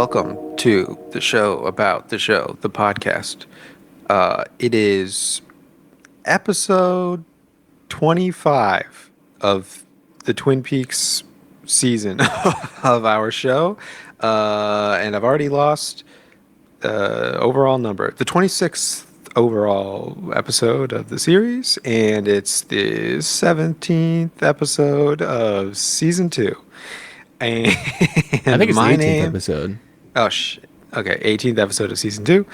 welcome to the show about the show, the podcast. It is episode 25 of the Twin Peaks season of our show. And I've already lost overall number. The 26th overall episode of the series, and it's the 17th episode of season 2. And I think it's my the 18th name, episode. oh shit. Okay, 18th episode of season 2.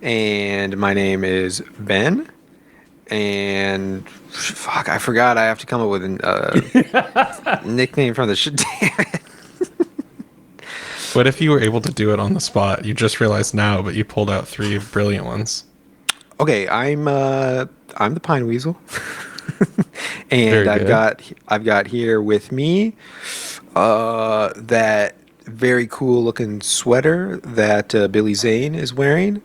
And my name is Ben. And fuck, I forgot I have to come up with a nickname from the shit. Damn it. What if you were able to do it on the spot? You just realized now, but you pulled out 3 brilliant ones. Okay, I'm the Pine Weasel. And Very good. I've got here with me that very cool looking sweater that Billy Zane is wearing.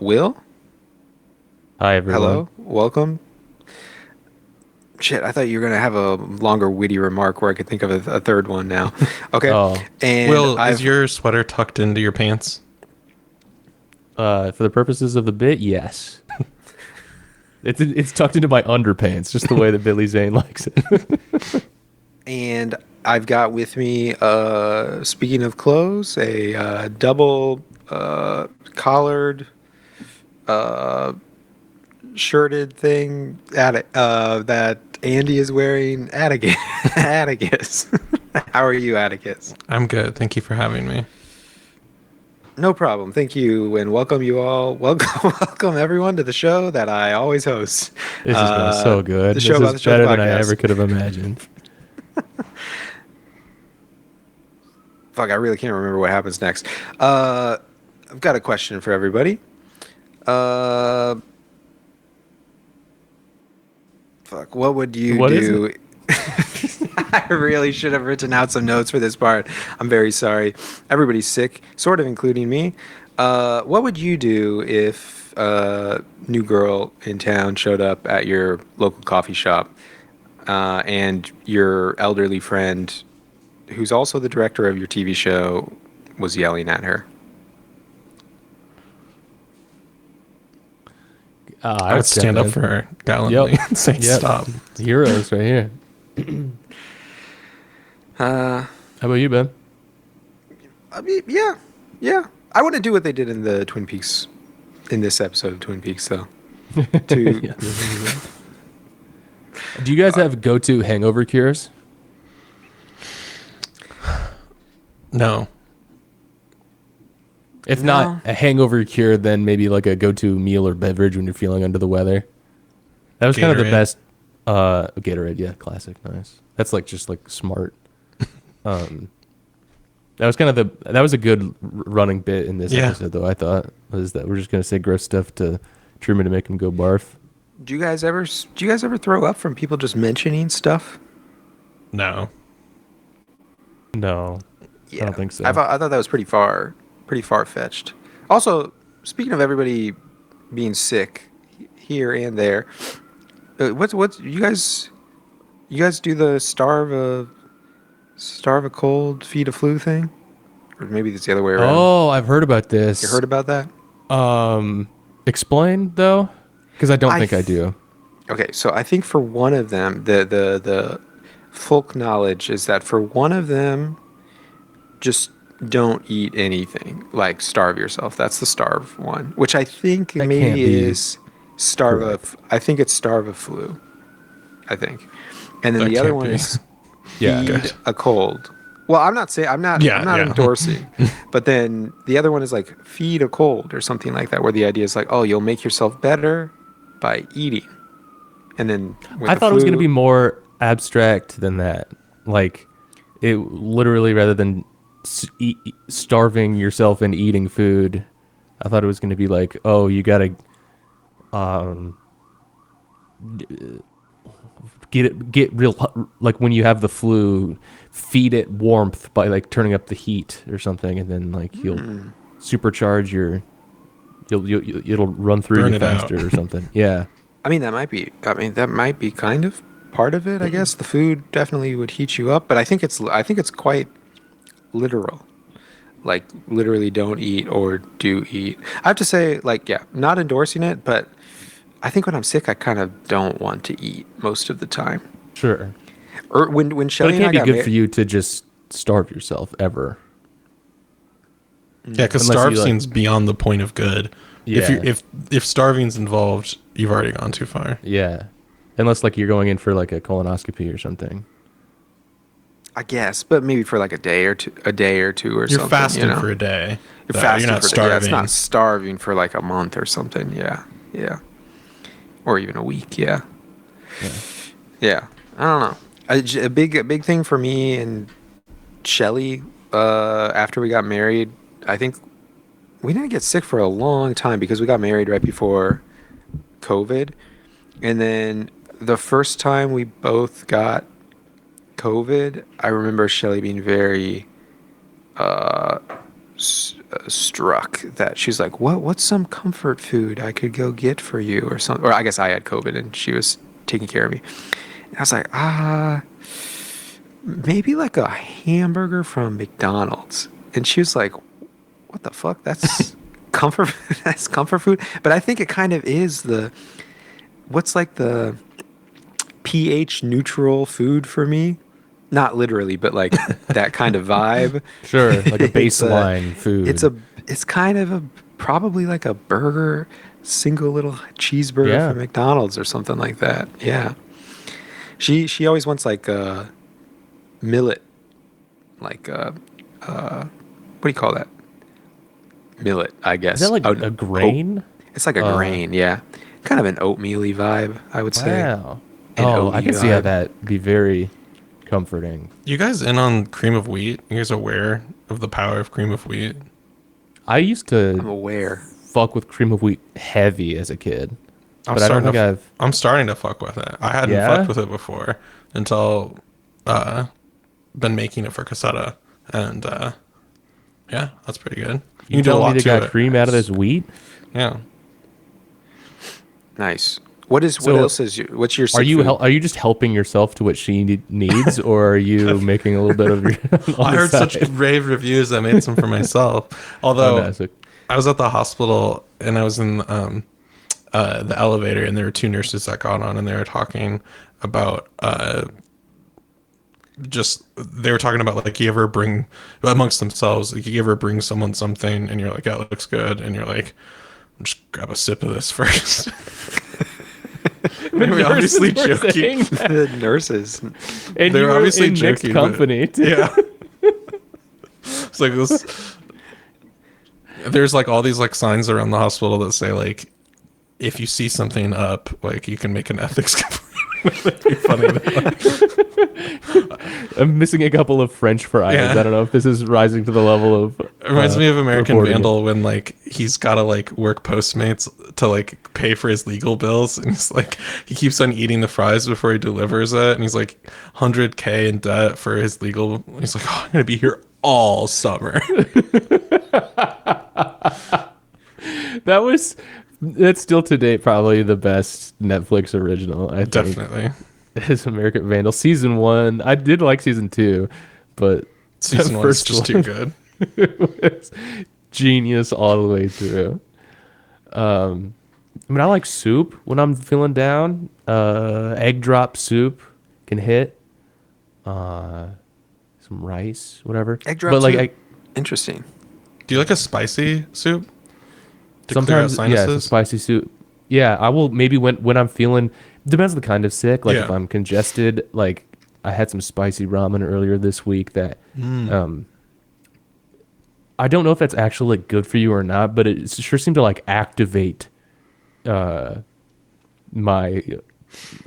Will, Hi, everyone. hello, welcome. Shit, I thought you were gonna have a longer witty remark where I could think of a third one now. Okay, Oh. and Will, I've is your sweater tucked into your pants? For the purposes of the bit, yes. It's tucked into my underpants, just the way that Billy Zane likes it. and I've got with me, speaking of clothes, a double collared, shirted thing that Andy is wearing. Atticus. Atticus. How are you, Atticus? I'm good. Thank you for having me. No problem. Thank you, and welcome you all. Welcome everyone to the show that I always host. This is going so good. The This show is about the show better than I podcast. ever could have imagined. Fuck, I really can't remember what happens next. I've got a question for everybody. Fuck, what would you What is do? I really should have written out some notes for this part. I'm very sorry. Everybody's sick, sort of including me. What would you do if a new girl in town showed up at your local coffee shop and your elderly friend, who's also the director of your TV show, was yelling at her? I would stand up for her gallantly Yep. and say, Yep. stop. Heroes right here. How about you, Ben? I mean, yeah. I want to do what they did in the Twin Peaks, in this episode of Twin Peaks, though. To Yeah. Do you guys have go-to hangover cures? No. If No. not a hangover cure, then maybe like a go-to meal or beverage when you're feeling under the weather. That was kind of the Gatorade. best. Gatorade, yeah, classic, nice. That's like just like smart. That was kind of that was a good running bit in this Yeah. episode, though. I thought was that we're just gonna say gross stuff to Truman to make him go barf. do you guys ever throw up from people just mentioning stuff? No. No, I don't think so. I thought that was pretty far fetched. Also, speaking of everybody being sick here and there, what's you guys do the starve a cold, feed a flu thing, or maybe it's the other way around. Oh, I've heard about this. You heard about that? Explain though, because I don't think I do. Okay, so I think for one of them, the folk knowledge is that for one of them, just don't eat anything, like starve yourself. That's the starve one, which I think That can't maybe be is starve of. I think it's starve of flu. I think, and then That the other can't one be. is Yeah. feed Good. a cold. Well, I'm not saying I'm not Yeah, yeah. endorsing, but then the other one is like feed a cold or something like that, where the idea is like, oh, you'll make yourself better by eating, and then with I the thought it was going to flu- be more abstract than that. Like, it literally, rather than starving yourself and eating food, I thought it was going to be like, oh, you got to get real, like when you have the flu, feed it warmth by like turning up the heat or something, and then like you'll supercharge it'll run through Burn you it out. faster or something. Yeah. I mean, that might be kind of part of it, I guess. The food definitely would heat you up, but I think it's quite literal. like literally don't eat or do eat. I have to say, like, yeah, not endorsing it, but I think when I'm sick, I kind of don't want to eat most of the time. Sure. Or when But Shelly it and I can't be got good for you to just starve yourself ever. Yeah, because Unless starve you, like- seems beyond the point of good. If Yeah. you if starving's involved, you've already gone too far. Yeah. Unless like you're going in for like a colonoscopy or something. I guess, but maybe for like a day or two or You're something. fasting you know? for a day. You're though. fasting You're not for starving. Yeah, it's not starving for like a month or something. Yeah, yeah, or even a week. Yeah, yeah. I don't know. A big thing for me and Shelly after we got married. I think we didn't get sick for a long time because we got married right before COVID, and then the first time we both got COVID, I remember Shelly being very struck that she's like, what's some comfort food I could go get for you or something? Or I guess I had COVID and she was taking care of me. And I was like, maybe like a hamburger from McDonald's. And she was like, what the fuck? That's comfort. That's comfort food. But I think it kind of is what's like the pH neutral food for me. Not literally, but like that kind of vibe. Sure. Like a It's baseline food. It's kind of probably like a burger, single little cheeseburger Yeah. from McDonald's or something like that. Yeah. She always wants like millet, like what do you call that? Millet, I guess. Is that like Oh, a grain? it's like a grain, yeah. Kind of an oatmeal-y vibe, I would say. Wow. An Oh, I oaty can see how vibe. that be very comforting. You guys in on cream of wheat? You guys aware of the power of cream of wheat? I used I'm to aware. fuck with cream of wheat heavy as a kid. I'm But I don't starting think to, I've I'm starting to fuck with it. I hadn't Yeah? fucked with it before until been making it for Casetta, and yeah, that's pretty good. you do a told lot me they to got it. cream out of this wheat. Yeah. Nice. What So, else is what's your Are sick you food? are you just helping yourself to what she needs, or are you making a little bit of your? on I the heard such side? rave reviews. I made some for myself. Oh, Although no, so- I was at the hospital and I was in the elevator, and there were two nurses that got on, and they were talking about just they were talking about like you ever bring amongst themselves, like you ever bring someone something and you're like, that looks good, and you're like, just grab a sip of this first. They were obviously Nurses were saying joking. that. The nurses. And They you were were obviously in mixed joking, but- company. too. Yeah. It's like this. There's like all these like signs around the hospital that say like, if you see something up, like you can make an ethics complaint. That'd be funny. I'm missing a couple of French fries. Yeah. I don't know if this is rising to the level of. It reminds me of American reporting it. Vandal when like he's got to like work Postmates to like pay for his legal bills, and he's like he keeps on eating the fries before he delivers it, and he's like 100K in debt for his legal. He's like, oh, I'm gonna be here all summer. That's still to date probably the best Netflix original. I think Definitely. is American Vandal season 1. I did like season 2, but Season the one's first just one too good. was genius all the way through. I mean, I like soup when I'm feeling down. Egg drop soup can hit. Some rice, whatever. Egg drop but like soup? Interesting. Do you like a spicy soup? To sometimes, clear out yeah, some sinuses? spicy soup. Yeah, I will maybe when I'm feeling. Depends on the kind of sick. Like if Yeah. I'm congested, like I had some spicy ramen earlier this week that I don't know if that's actually like, good for you or not, but it sure seemed to like activate my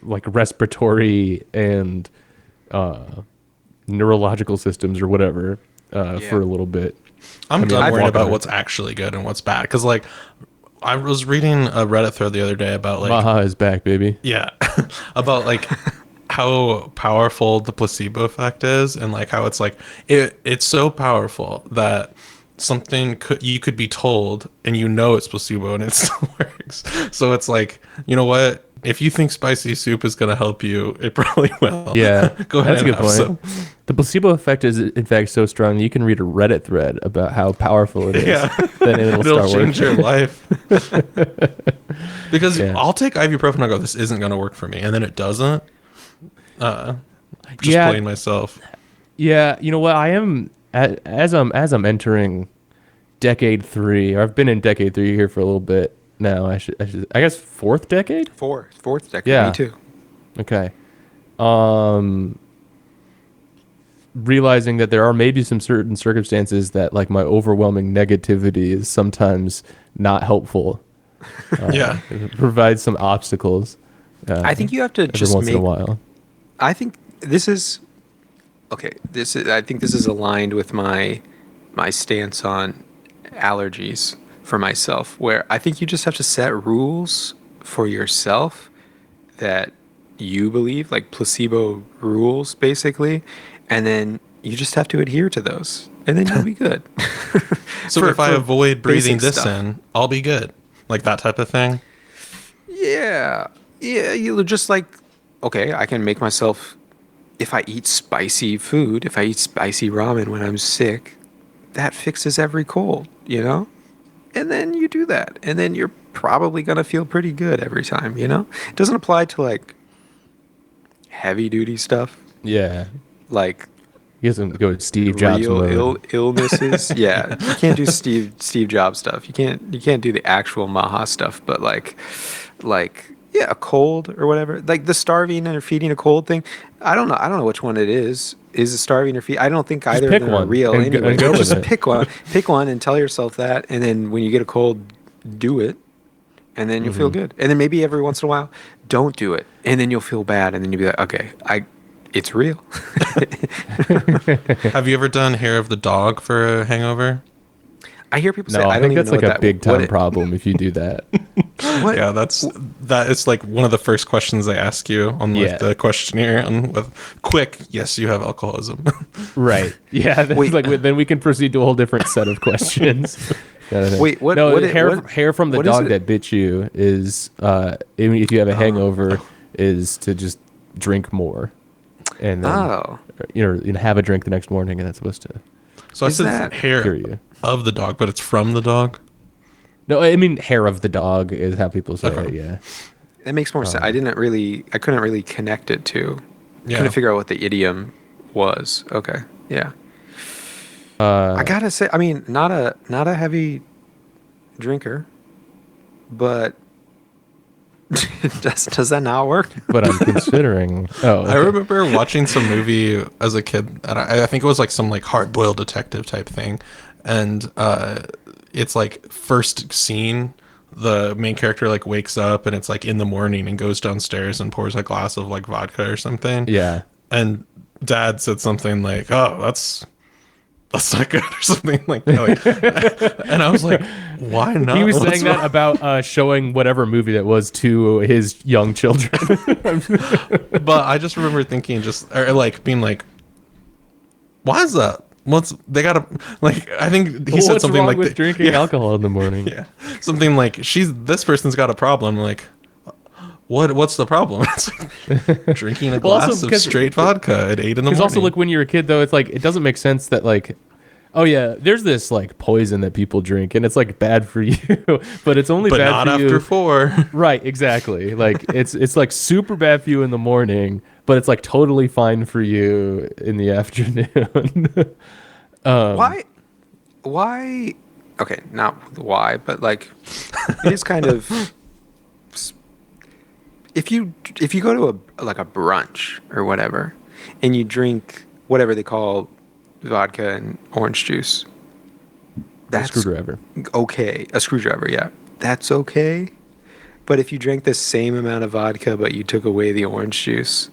like respiratory and neurological systems or whatever for a little bit. I'm mean, done I've worrying walked about on it. what's actually good and what's bad. Because like, I was reading a Reddit thread the other day about like, Maha is back, baby. yeah, about like how powerful the placebo effect is, and like how it's like it's so powerful that something you could be told and you know it's placebo and it still works. So it's like, you know what? If you think spicy soup is gonna help you, it probably will. Yeah, Go ahead. that's a and good have point. some. The placebo effect is in fact so strong that you can read a Reddit thread about how powerful it is. Yeah. Then it'll It'll start change working. your life. Because Yeah. I'll take ibuprofen and I go, this isn't going to work for me. And then it doesn't. Just Yeah. playing myself. Yeah, you know what? I am as I'm entering decade 3. Or I've been in decade 3 here for a little bit now. I guess fourth decade. Fourth decade. Yeah. Me too. Okay. Realizing that there are maybe some certain circumstances that like my overwhelming negativity is sometimes not helpful. Yeah. It provides some obstacles. I think you have to every just once make. in a while. I think this is okay. I think this is aligned with my stance on allergies for myself, where I think you just have to set rules for yourself that you believe, like placebo rules, basically, and then you just have to adhere to those, and then you'll be good. So For- if I for avoid breathing basic this stuff. in, I'll be good. Like that type of thing. Yeah. Yeah, you just like, okay, I can make myself, if I eat spicy food, if I eat spicy ramen when I'm sick, that fixes every cold, you know? And then you do that. And then you're probably going to feel pretty good every time, you know? It doesn't apply to like heavy duty stuff, Yeah. like You guys can go with Steve Jobs real mode. illnesses. Yeah, you can't do Steve Jobs stuff. You can't do the actual Maha stuff. But like yeah, a cold or whatever. Like the starving or feeding a cold thing. I don't know. I don't know which one it is. Is it starving or feed? I don't think either of pick them are one real and go- anyway. and go with Just it. pick one. Pick one and tell yourself that. And then when you get a cold, do it. And then you'll feel Mm-hmm. good. And then maybe every once in a while, don't do it. And then you'll feel bad. And then you'll be like, okay, it's real. Have you ever done hair of the dog for a hangover? I hear people say, No, I I don't think even that's know like what a that, big what time it- problem if you do that. What? Yeah, that is like one of the first questions they ask you on like Yeah. the questionnaire on with quick, yes, you have alcoholism. Right. Yeah. That's Wait. like then we can proceed to a whole different set of questions. Kinda thing. Wait, what- No, what- hair, what- hair from the what is dog it? that bit you is if you have a hangover is to just drink more, and then Oh. you know have a drink the next morning, and that's supposed to So I Is said that- hair cure you. of the dog, but it's from the dog. No, I mean hair of the dog is how people say Okay. it. Yeah. That makes more sense. I couldn't really connect it to. Yeah. Couldn't figure out what the idiom was. Okay. Yeah. I gotta say, I mean, not a heavy drinker, but does that not work? But I'm considering. Oh, I okay. remember watching some movie as a kid, and I think it was like some like hard-boiled detective type thing, and it's like first scene, the main character like wakes up and it's like in the morning and goes downstairs and pours a glass of like vodka or something. Yeah. And dad said something like, "Oh, that's not good," or something like that. And I was like, "Why not?" He was What's saying that wrong? about showing whatever movie that was to his young children. But I just remember thinking, or like being like, "Why is that? They gotta like?" I think he said What's something wrong like with the- drinking yeah, alcohol in the morning? Yeah, something like this person's got a problem. Like, what's the problem? It's like drinking a Well, also glass of because- straight vodka at 8 in the morning. Because also, like when you're a kid, though, it's like it doesn't make sense that like, oh yeah, there's this like poison that people drink, and it's like bad for you, but it's only but bad not for after you. 4. Right, exactly. Like it's like super bad for you in the morning, but it's like totally fine for you in the afternoon. Why? Okay, not the why, but like, it is kind of. If you go to a brunch or whatever, and you drink whatever they call vodka and orange juice, that's Screwdriver. okay. A screwdriver, yeah, that's okay. But if you drank the same amount of vodka but you took away the orange juice,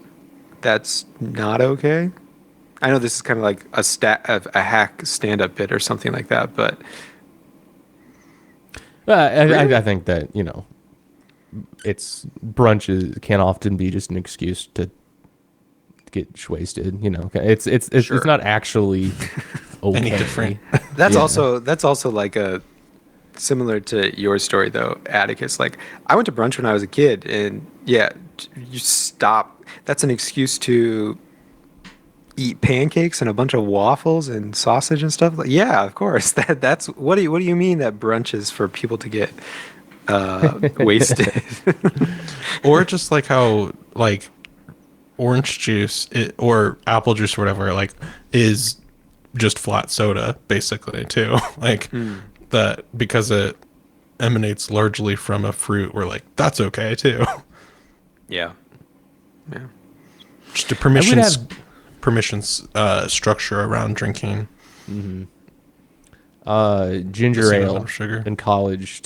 that's not okay. I know this is kind of like a hack stand-up bit or something like that, but I think that it's brunches can often be just an excuse to get wasted. It's Sure. not actually okay. Any different. that's Yeah. also like a similar to your story though, Atticus. Like I went to brunch when I was a kid, and yeah, you stop. That's an excuse to eat pancakes and a bunch of waffles and sausage and stuff? Like, yeah, of course. That's what do you mean that brunch is for people to get wasted? Or just like how like orange juice or apple juice or whatever like is just flat soda basically too. Like that because it emanates largely from a fruit. We're like that's okay too. Yeah. Yeah. Just a permissions have- permissions structure around drinking. Ginger Just a ale lot of sugar. in college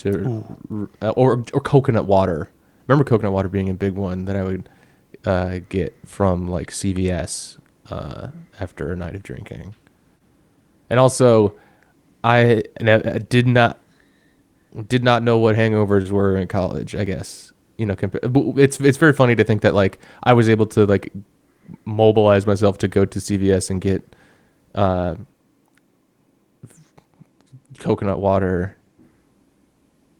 or coconut water. Remember coconut water being a big one that I would get from like CVS after a night of drinking. And also, I did not know what hangovers were in college. I guess but it's very funny to think that like I was able to like mobilize myself to go to CVS and get coconut water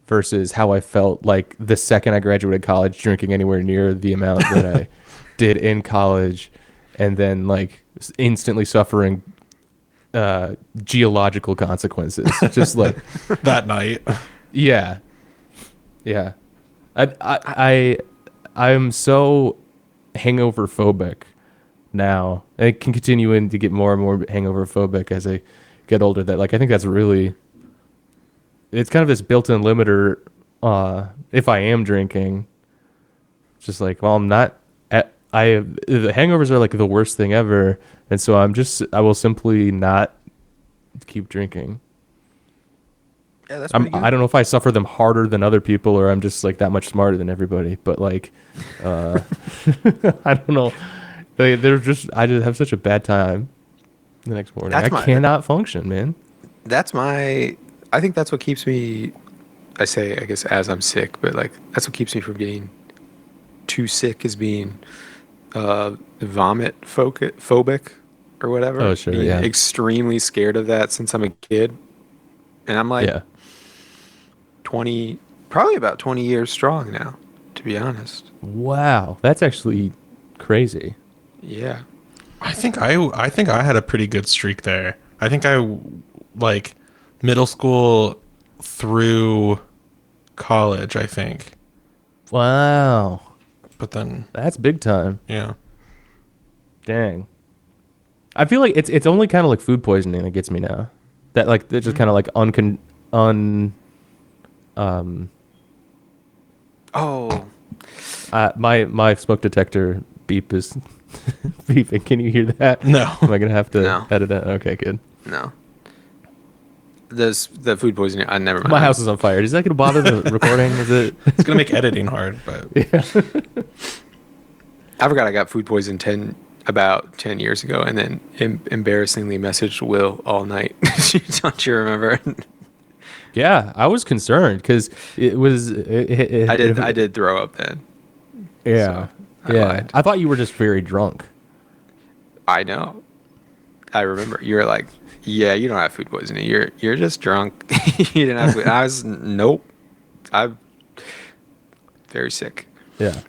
versus how I felt like the second I graduated college drinking anywhere near the amount that I did in college, and then like instantly suffering geological consequences. Just like That night. yeah. I'm so hangover phobic now. I can continue to get more and more hangover phobic as I get older. That like I think that's really it's kind of this built-in limiter. If I am drinking, it's just like well I'm not. The hangovers are like the worst thing ever, and so I will simply not keep drinking. Yeah, that's pretty good. I don't know if I suffer them harder than other people or I'm just like that much smarter than everybody, but like, I don't know. I just have such a bad time the next morning. I cannot function, man. I think that's what keeps me, I guess as I'm sick, but like, that's what keeps me from getting too sick is being vomit phobic or whatever. Oh, sure, being yeah. extremely scared of that since I'm a kid. And I'm like Yeah. probably about 20 years strong now, to be honest. Wow. That's actually crazy. Yeah. I think I had a pretty good streak there. I think I like middle school through college, I think. Wow. But then That's big time. yeah. Dang. I feel like it's only kind of like food poisoning that gets me now. That like they're just kind of like Oh, my smoke detector beep is beeping. Can you hear that? No. Am I gonna have to No. edit it? Okay, good. no. The food poisoning, I never mind. My house is on fire. Is that gonna bother the recording? Is it? It's gonna make editing hard, but I forgot I got food poisoned about 10 years ago and then embarrassingly messaged Will all night. Don't you remember? Yeah, I was concerned because it was. I did throw up then. Yeah, So, I yeah. lied. I thought you were just very drunk. I know. I remember. You were like, yeah, you don't have food poisoning. You're just drunk. You didn't have food. I was, nope. I'm very sick. Yeah.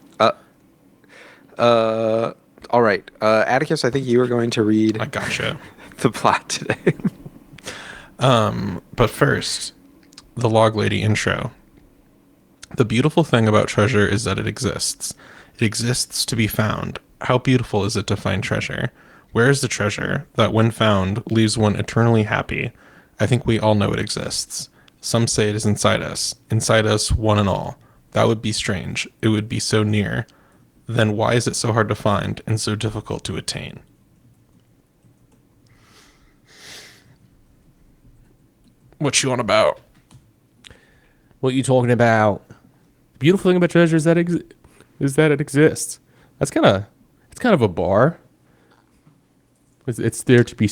All right. Atticus, I think you were going to read I gotcha. the plot today. But first, the Log Lady intro. The beautiful thing about treasure is that it exists. It exists to be found. How beautiful is it to find treasure? Where is the treasure that, when found, leaves one eternally happy? I think we all know it exists. Some say it is inside us, one and all. That would be strange. It would be so near. Then why is it so hard to find and so difficult to attain? What you on about? What you talking about? The beautiful thing about treasure is that it exists. It's kind of a bar. It's there to be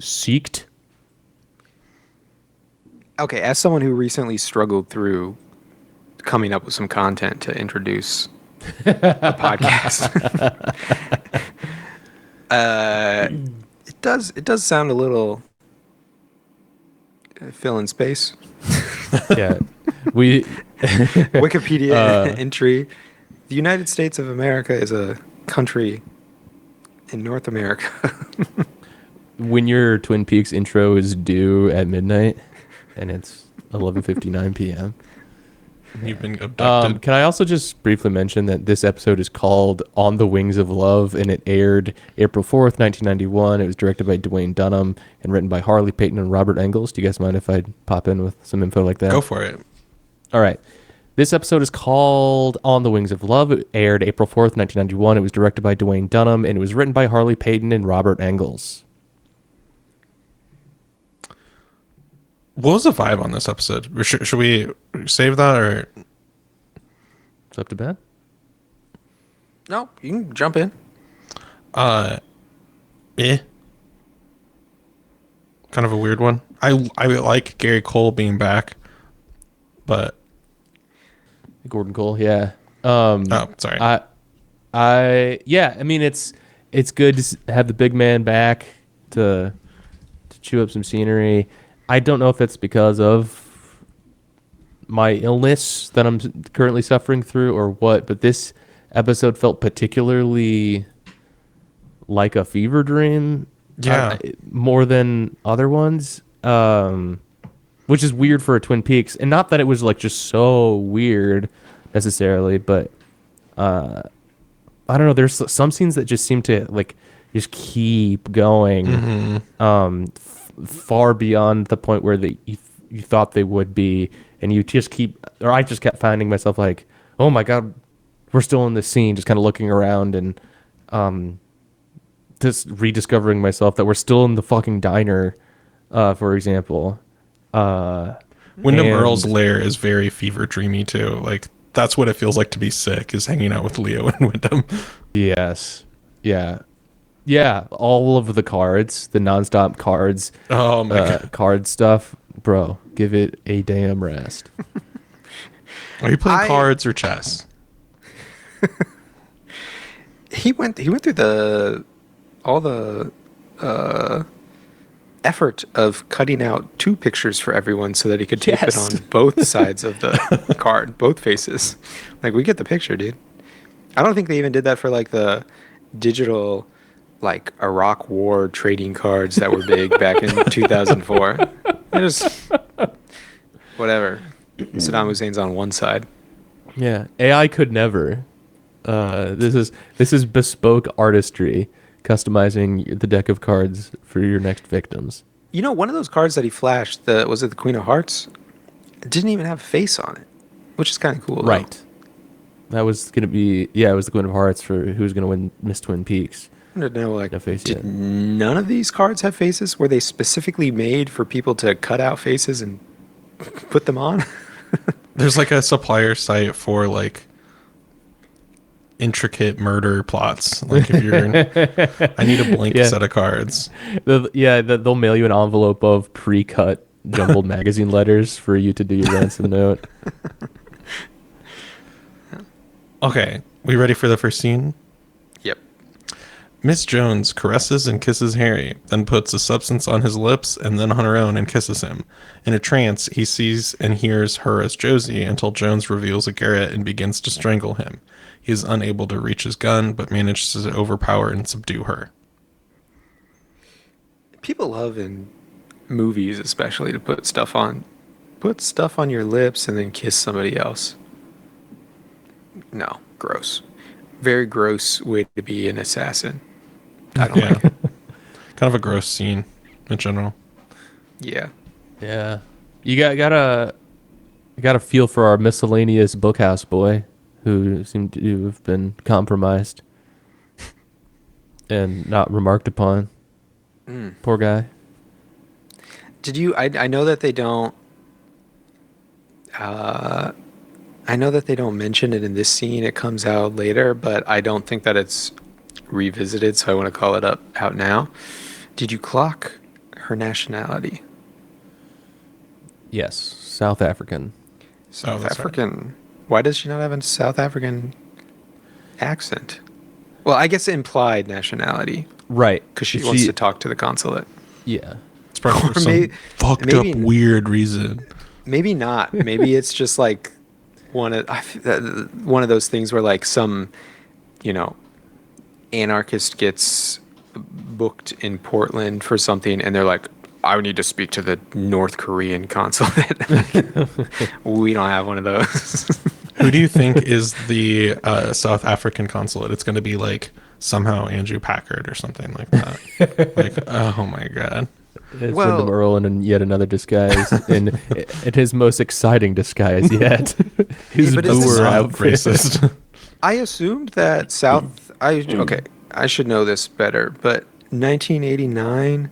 seeked. Okay, as someone who recently struggled through coming up with some content to introduce a podcast, it does sound a little fill in space. Yeah, we. Wikipedia entry: The United States of America is a country in North America. When your Twin Peaks intro is due at midnight, and it's 11:59 p.m. You've been abducted. Can I also just briefly mention that this episode is called On the Wings of Love, and it aired April 4th, 1991. It was directed by Dwayne Dunham and written by Harley Peyton and Robert Engels. Do you guys mind if I pop in with some info like that? Go for it. All right. This episode is called On the Wings of Love. It aired April 4th, 1991. It was directed by Dwayne Dunham, and it was written by Harley Peyton and Robert Engels. What was the vibe on this episode? Should we save that or? It's up to Ben. No, you can jump in. Eh. Kind of a weird one. I like Gary Cole being back, but Gordon Cole, yeah. oh, sorry. I mean, it's good to have the big man back to chew up some scenery. I don't know if it's because of my illness that I'm currently suffering through or what, but this episode felt particularly like a fever dream. Yeah. More than other ones, which is weird for a Twin Peaks. And not that it was like just so weird necessarily, but I don't know. There's some scenes that just seem to like just keep going. Far beyond the point where you thought they would be, and you just keep, or I just kept finding myself like, oh my god, we're still in this scene, just kind of looking around and just rediscovering myself that we're still in the fucking diner, for example. Wyndham Earl's lair is very fever dreamy too. Like that's what it feels like to be sick, is hanging out with Leo and Wyndham. Yes, yeah, all of the cards, the nonstop cards, Oh my god. card stuff, bro. Give it a damn rest. Are you playing cards or chess? He went through all the effort of cutting out two pictures for everyone so that he could tape it Yes. on both sides of the card, both faces. Like, we get the picture, dude. I don't think they even did that for like the digital like Iraq War trading cards that were big back in 2004. It just whatever. Saddam Hussein's on one side. Yeah, AI could never. This is bespoke artistry, customizing the deck of cards for your next victims. You know, one of those cards that he flashed, was it the Queen of Hearts? It didn't even have a face on it, which is kind of cool. Right. That was gonna be it was the Queen of Hearts for who's gonna win Miss Twin Peaks. I wanted to know, like, No face did yet. none of these cards have faces? Were they specifically made for people to cut out faces and put them on? There's like a supplier site for like intricate murder plots. Like if you're I need a blank Yeah. set of cards. They'll mail you an envelope of pre-cut jumbled magazine letters for you to do your ransom note. Okay, we ready for the first scene? Yep. Miss Jones caresses and kisses Harry, then puts a substance on his lips and then on her own and kisses him. In a trance, he sees and hears her as Josie until Jones reveals a Garrett and begins to strangle him. He is unable to reach his gun, but manages to overpower and subdue her. People love in movies, especially, to put stuff on your lips and then kiss somebody else. No, gross. Very gross way to be an assassin. I don't like it. Kind of a gross scene in general. Yeah. Yeah, you gotta feel for our miscellaneous bookhouse boy, who seemed to have been compromised and not remarked upon. Poor guy. Did you? I know that they don't. I know that they don't mention it in this scene. It comes out later, but I don't think that it's revisited. So I want to call it out now. Did you clock her nationality? Yes, South African. South that's right. African. Why does she not have a South African accent? Well, I guess implied nationality Right, because she wants to talk to the consolate. Yeah. It's probably Or for some fucked up maybe- weird reason. Maybe not. Maybe it's just like one of those things where like some, anarchist gets booked in Portland for something, and they're like, "I need to speak to the North Korean consulate." We don't have one of those. Who do you think is the South African consulate? It's going to be like somehow Andrew Packard or something like that. Like, oh my god. It's Well- Wyndham Earl in yet another disguise, in his most exciting disguise yet. His but is this booer not outfit. Racist. I assumed that I should know this better, but 1989,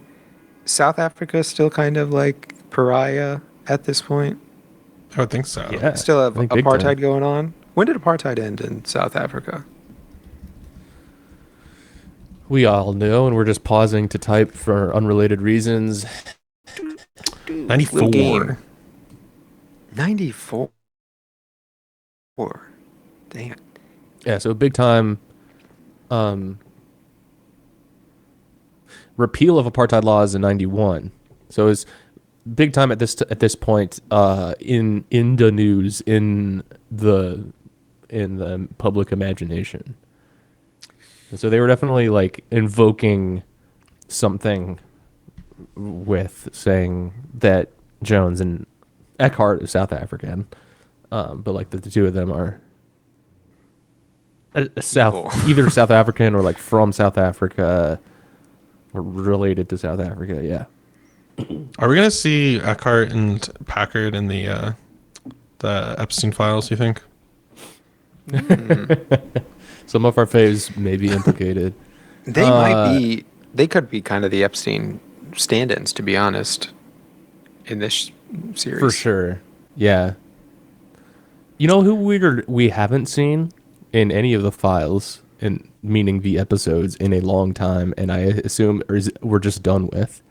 South Africa is still kind of like pariah at this point. I would think so. Yeah, Still have I think big time. apartheid going on. When did apartheid end in South Africa? We all know, and we're just pausing to type for unrelated reasons. 94. 94. Dang it. Yeah, so big time repeal of apartheid laws in 91. So it's big time at this point in the news, in the public imagination. And so they were definitely like invoking something with saying that Jones and Eckhart is South African, but like the two of them are either South African or like from South Africa or related to South Africa. Yeah. Are we going to see Eckhart and Packard in the Epstein files, you think? Some of our faves may be implicated. They might be. They could be kind of the Epstein stand-ins, to be honest, in this series. For sure. Yeah. You know who we haven't seen in any of the files, and meaning the episodes, in a long time, and I assume we're just done with,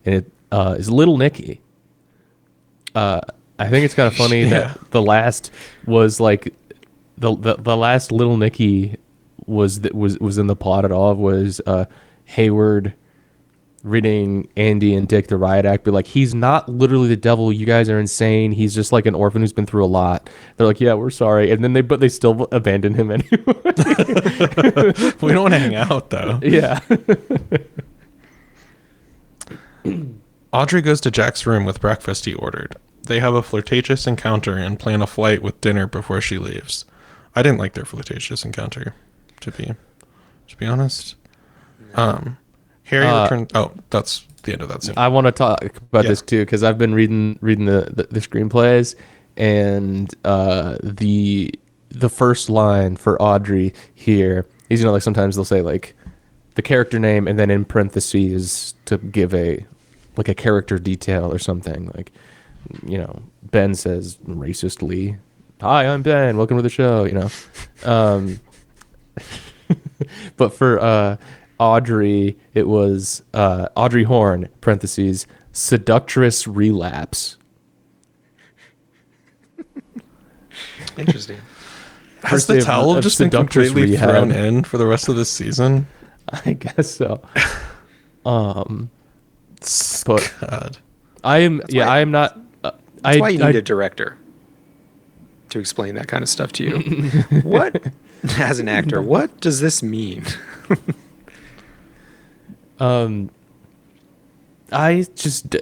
and it is Little Nicky. I think it's kind of funny Yeah. that the last was like the last Little Nicky was in the plot at all was Hayward reading Andy and Dick the riot act, be like, he's not literally the devil, you guys are insane, he's just like an orphan who's been through a lot. They're like, yeah, we're sorry, and then they still abandon him anyway. We don't want to hang out, though. Yeah. Audrey goes to Jack's room with breakfast he ordered. They have a flirtatious encounter and plan a flight with dinner before she leaves. I didn't like their flirtatious encounter, to be honest. Harry returned. Oh, that's the end of that scene. I want to talk about Yeah. this too, because I've been reading the screenplays, and the first line for Audrey here is, like sometimes they'll say like the character name and then in parentheses to give a character detail or something, like, Ben says racistly, "Hi, I'm Ben, welcome to the show," but for Audrey, it was Audrey Horn, parentheses, seductress relapse. Interesting. Has First the day of towel just been seductress completely rehab. thrown in for the rest of this season? I guess so. But God. I am why- I am not That's why you need I a director to explain that kind of stuff to you. What, as an actor, what does this mean? I just,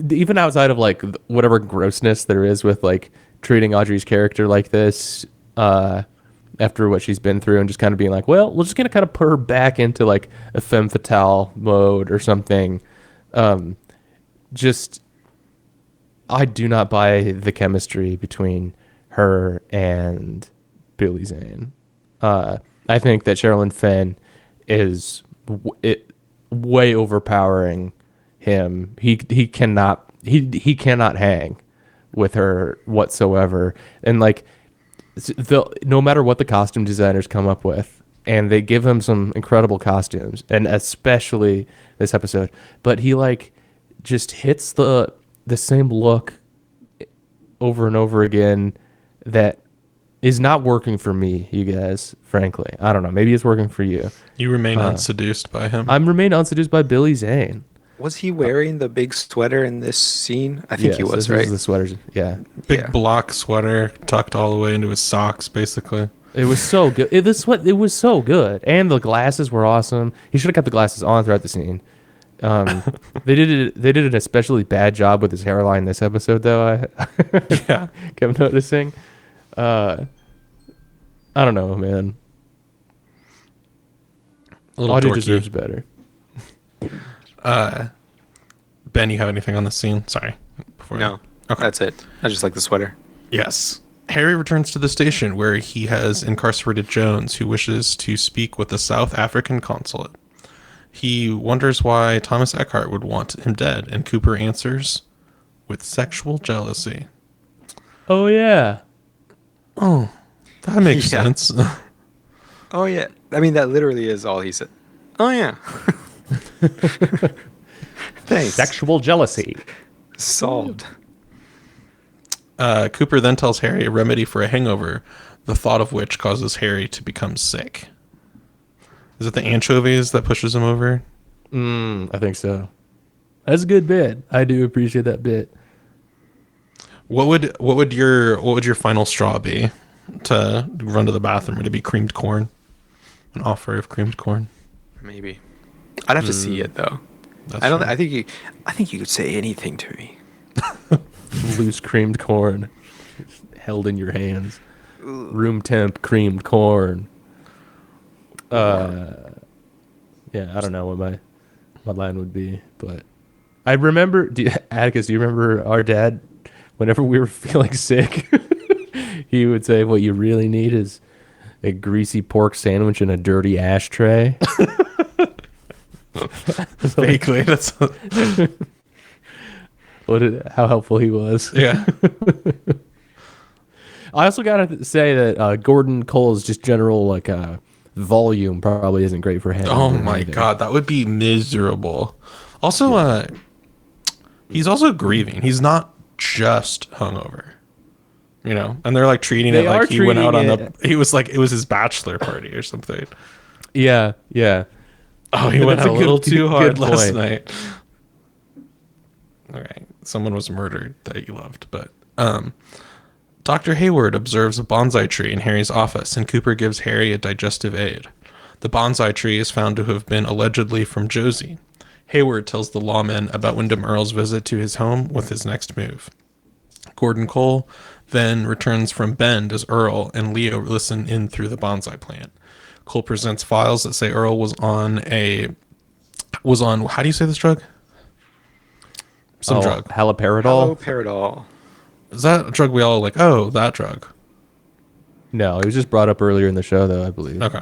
even outside of like whatever grossness there is with like treating Audrey's character like this, after what she's been through, and just kind of being like, well, we're just gonna kind of put her back into like a femme fatale mode or something. Just, I do not buy the chemistry between her and Billy Zane. I think that Sherilyn Fenn is way overpowering him. He cannot hang with her whatsoever. And like, no matter what the costume designers come up with, and they give him some incredible costumes, and especially this episode, but he like just hits the same look over and over again that is not working for me, you guys, frankly. I don't know. Maybe it's working for you. You remain unseduced by him. I'm remain unseduced by Billy Zane. Was he wearing the big sweater in this scene? I think he Yes, was, this right? is the sweaters. Yeah. Big yeah. block sweater tucked all the way into his socks, basically. It was so good. It was so good, and the glasses were awesome. He should have kept the glasses on throughout the scene. Um, they did an especially bad job with his hairline this episode, though. I Yeah. kept noticing. I don't know, man. A little Audrey dorky. deserves better. Ben, you have anything on the scene? Sorry. No, Okay. that's it. I just like the sweater. Yes. Harry returns to the station where he has incarcerated Jones, who wishes to speak with the South African consulate. He wonders why Thomas Eckhart would want him dead, and Cooper answers, with sexual jealousy. Oh yeah. Oh, that makes Yeah. sense. Oh yeah, I mean that literally is all he said. Oh yeah. Thanks. Sexual jealousy. Solved. Cooper then tells Harry a remedy for a hangover, the thought of which causes Harry to become sick. Is it the anchovies that pushes him over? I think so. That's a good bit. I do appreciate that bit. What would your final straw be to run to the bathroom? Would it be creamed corn? An offer of creamed corn? Maybe. I'd have to see it though. That's I don't. right. I think you. I think you could say anything to me. Loose creamed corn held in your hands. Room temp creamed corn. Yeah, I don't know what my line would be, but I remember. Atticus, do you remember our dad? Whenever we were feeling sick, he would say, "What you really need is a greasy pork sandwich and a dirty ashtray." Vaguely, that's How helpful he was. yeah. I also gotta say that Gordon Cole's just general volume probably isn't great for him. Oh my god, that would be miserable. Also, he's also grieving. He's not just hungover, you know. And they're like treating They it are like he went out on treating a. He was like it was his bachelor party or something. Yeah, yeah. Oh, he But went that's out a a little good- too hard good last point. night. All right, someone was murdered that you loved, but Dr. Hayward observes a bonsai tree in Harry's office, and Cooper gives Harry a digestive aid. The bonsai tree is found to have been allegedly from Josie. Hayward tells the lawmen about Wyndham Earle's visit to his home with his next move. Gordon Cole then returns from Bend as Earl and Leo listen in through the bonsai plant. Cole presents files that say Earl was on how do you say this drug? Some drug. Haloperidol? Hello, Paradol. Is that a drug we all like? Oh, that drug. No, it was just brought up earlier in the show, though, I believe. Okay.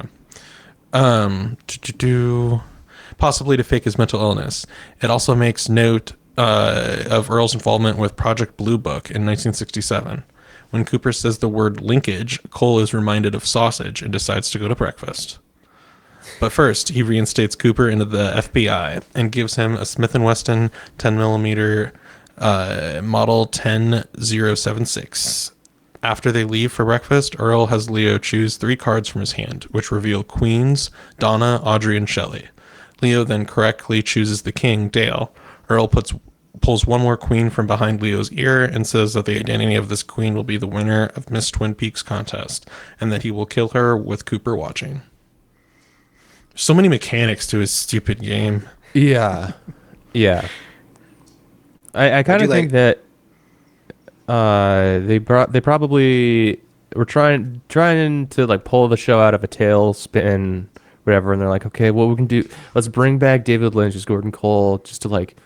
Possibly to fake his mental illness. It also makes note of Earl's involvement with Project Blue Book in 1967. When Cooper says the word linkage, Cole is reminded of sausage and decides to go to breakfast. But first, he reinstates Cooper into the FBI and gives him a Smith & Wesson 10mm model 10076. After they leave for breakfast, Earl has Leo choose 3 cards from his hand, which reveal Queens, Donna, Audrey, and Shelley. Leo then correctly chooses the king, Dale. Earl pulls one more queen from behind Leo's ear and says that the identity of this queen will be the winner of Miss Twin Peaks contest, and that he will kill her with Cooper watching. So many mechanics to his stupid game. Yeah. Yeah. I kind do of think that they probably were trying to like pull the show out of a tailspin, whatever, and they're like, okay, what we can do, let's bring back David Lynch as Gordon Cole, just to like,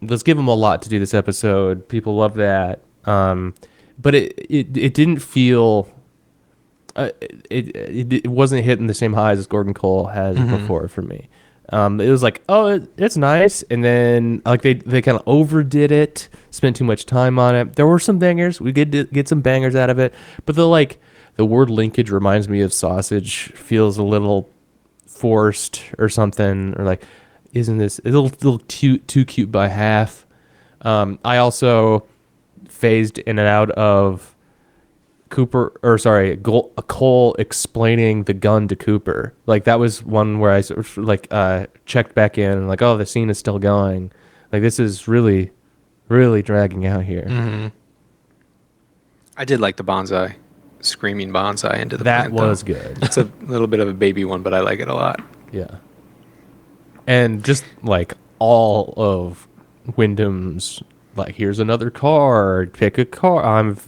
let's give him a lot to do this episode. People love that, but it didn't feel. It wasn't hitting the same highs as Gordon Cole has before for me. It was like, oh, it's nice, and then like they kind of overdid it, spent too much time on it. There were some bangers, we get some bangers out of it, but the word linkage reminds me of sausage. Feels a little forced or something, or like, isn't this a little too cute by half? I also phased in and out of Cole explaining the gun to Cooper. Like that was one where I sort of like checked back in and like, oh, the scene is still going. Like this is really, really dragging out here. I did like the bonsai. screaming bonsai into the That plant. though. was good. It's a little bit of a baby one, but I like it a lot. Yeah. And just like all of Wyndham's, like, here's another card, pick a card.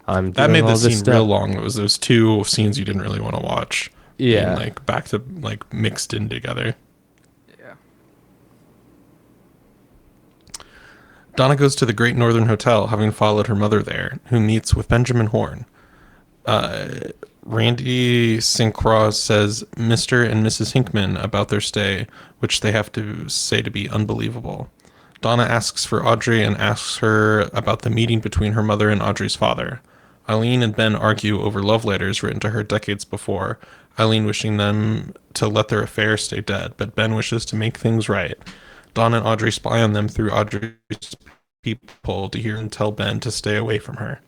I'm That doing made all the this scene stuff. real long. It was those two scenes you didn't really want to watch. Yeah. being, like back to like mixed in together. Yeah. Donna goes to the Great Northern Hotel, having followed her mother there, who meets with Benjamin Horne. Randy St. Croix says Mr. and Mrs. Hinkman about their stay, which they have to say to be unbelievable. Donna asks for Audrey and asks her about the meeting between her mother and Audrey's father. Eileen and Ben argue over love letters written to her decades before, Eileen wishing them to let their affair stay dead, but Ben wishes to make things right. Donna and Audrey spy on them through Audrey's peephole to hear and tell Ben to stay away from her.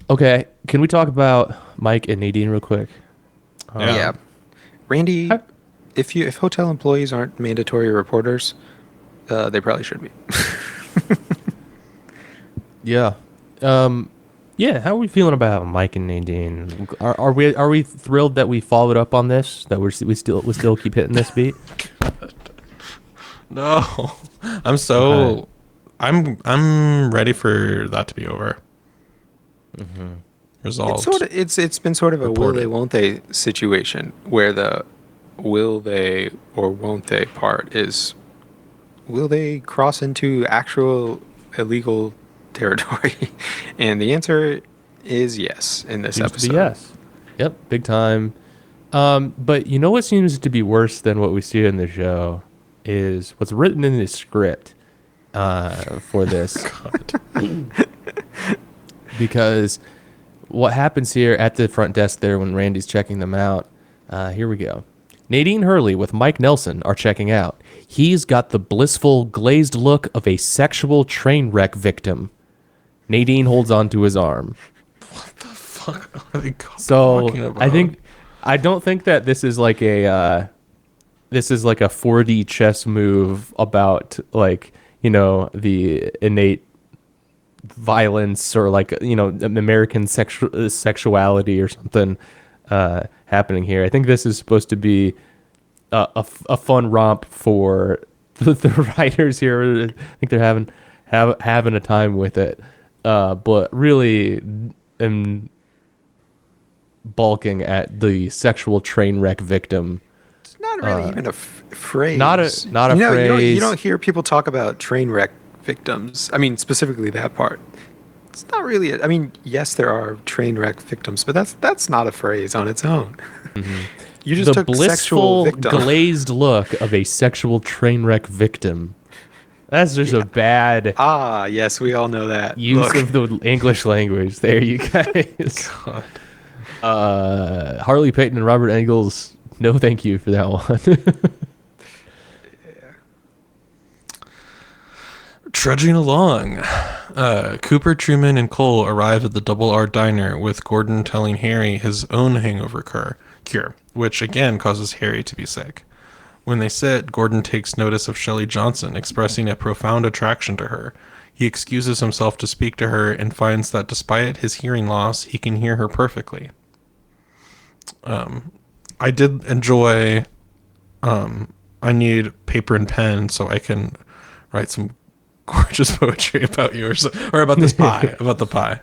Okay, can we talk about Mike and Nadine real quick? Yeah. Randy, I- if hotel employees aren't mandatory reporters, they probably should be. Yeah. Yeah, how are we feeling about Mike and Nadine? Are we thrilled that we followed up on this? That we still keep hitting this beat? No, I'm ready for that to be over. Resolved. It's been sort of a will Reported. they won't they situation where the will they or won't they part is will they cross into actual illegal territory? And the answer is yes in this Seems to episode. be yes. Yep, big time. But you know what seems to be worse than what we see in the show is what's written in the script for this. Because what happens here at the front desk there when Randy's checking them out, here we go. Nadine Hurley with Mike Nelson are checking out. He's got the blissful, glazed look of a sexual train wreck victim. Nadine holds onto his arm. Fuck are they So talking about? I don't think that this is like a 4D chess move about, like, you know, the innate violence or, like, you know, American sexuality or something happening here. I think this is supposed to be a fun romp for the writers here. I think they're having a time with it, but really am balking at the sexual train wreck victim. It's not really even a phrase. not a You know, You phrase. don't hear people talk about train wreck victims. I mean, specifically that part. It's not really. I mean, yes, there are train wreck victims, but that's not a phrase on its own. You just The took sexual blissful, victim. glazed look of a sexual train wreck victim. That's just a bad Ah, yes, we all know that. use Look, of the English language. There, you guys. God. Harley Payton and Robert Engels. No, thank you for that one. Trudging along, Cooper, Truman, and Cole arrive at the Double R Diner with Gordon telling Harry his own hangover cure, which again causes Harry to be sick. When they sit, Gordon takes notice of Shelley Johnson, expressing a profound attraction to her. He excuses himself to speak to her and finds that despite his hearing loss, he can hear her perfectly. I did enjoy. I need paper and pen so I can write some gorgeous poetry about yours or about this pie. About the pie.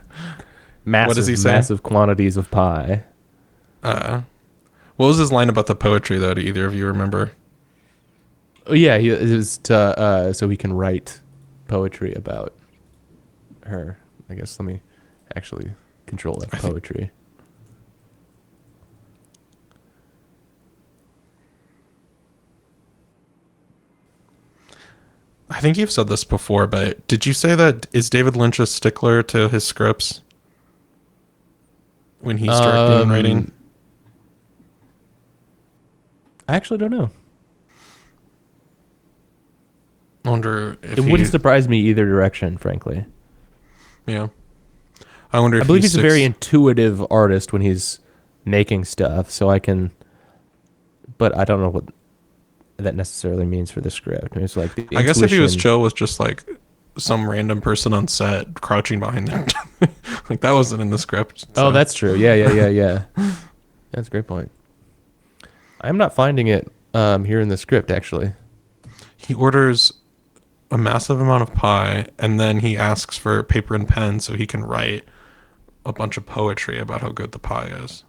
Massive, does he say? massive quantities of pie. What was his line about the poetry though? Do either of you remember? Oh yeah, it was to so he can write poetry about her. I guess let me actually control that poetry. I think you've said this before, but did you say that is David Lynch a stickler to his scripts when he's directing and writing? I actually don't know. I wonder if It wouldn't surprise me either direction, frankly. yeah. I wonder if I believe he he's a very intuitive artist when he's making stuff, so I can. But I don't know what that necessarily means for the script. It's like the I guess if he was intuition- chill with just like some random person on set crouching behind them. Like that wasn't in the script. Oh, so. that's true. Yeah. That's a great point. I'm not finding it here in the script, actually. He orders a massive amount of pie, and then he asks for paper and pen so he can write a bunch of poetry about how good the pie is.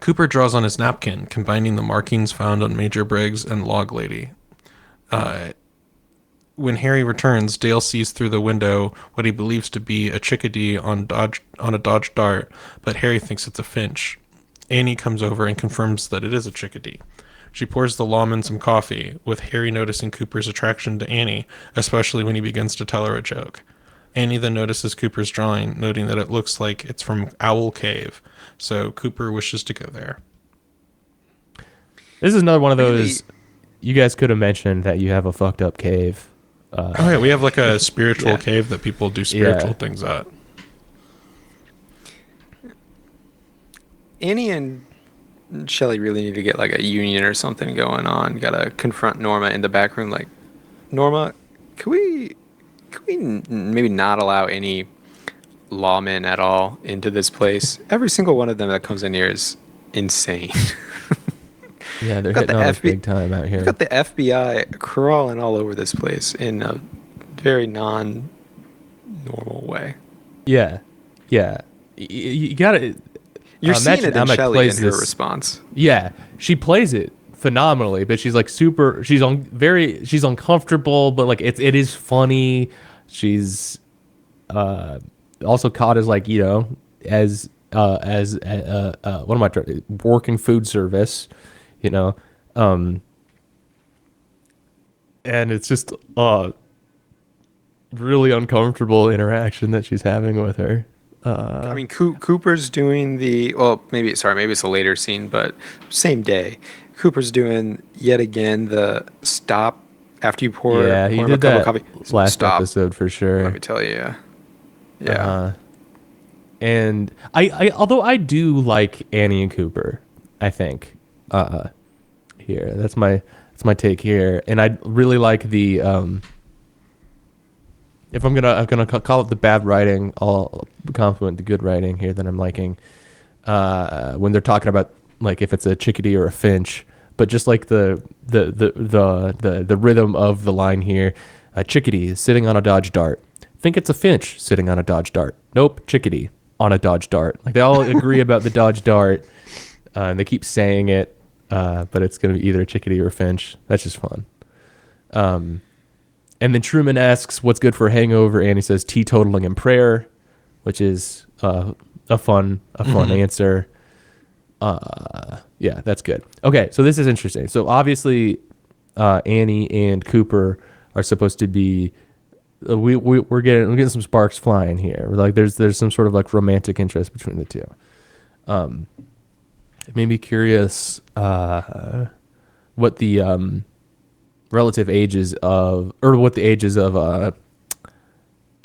Cooper draws on his napkin, combining the markings found on Major Briggs and Log Lady. When Harry returns, Dale sees through the window what he believes to be a chickadee on a Dodge Dart, but Harry thinks it's a finch. Annie comes over and confirms that it is a chickadee. She pours the lawman some coffee, with Harry noticing Cooper's attraction to Annie, especially when he begins to tell her a joke. Annie then notices Cooper's drawing, noting that it looks like it's from Owl Cave, so Cooper wishes to go there. This is another one of Really? those. You guys could have mentioned that you have a fucked up cave. Oh yeah, we have like a spiritual Yeah. cave that people do spiritual Yeah. things at. Annie and Shelly really need to get like a union or something going on. Gotta confront Norma in the back room. Like, Norma, could we maybe not allow any lawmen at all into this place? Every single one of them that comes in here is insane. Yeah, they're Got hitting the on us FB big time out We've here. got the FBI crawling all over this place in a very non-normal way. Yeah. You gotta. You're seeing imagine it in Emma Shelly plays in her this- response. Yeah, she plays it phenomenally, but she's like super. She's uncomfortable, but like it is funny. She's also caught as like as what am I trying? Working food service, and it's just really uncomfortable interaction that she's having with her. I mean, Cooper's doing maybe it's a later scene, but same day. Cooper's doing yet again the stop after you pour, Yeah, he pour him a did cup that of coffee. last Stop. episode for sure. Let me tell you. Yeah. And I although I do like Annie and Cooper, I think here that's my take here, and I really like the if I'm gonna call it the bad writing, I'll compliment the good writing here that I'm liking when they're talking about like if it's a chickadee or a finch, but just like the rhythm of the line here, a chickadee is sitting on a Dodge Dart. Think it's a finch sitting on a Dodge Dart. Nope, chickadee on a Dodge Dart. Like they all agree about the Dodge Dart, and they keep saying it, but it's gonna be either a chickadee or a finch. That's just fun. And then Truman asks, "What's good for a hangover?" And he says, "Teetotaling and prayer," which is a fun answer. Yeah, that's good. Okay, so this is interesting. So obviously, Annie and Cooper are supposed to be. We're getting some sparks flying here. Like there's some sort of like romantic interest between the two. It made me curious what the relative ages of, or what the ages of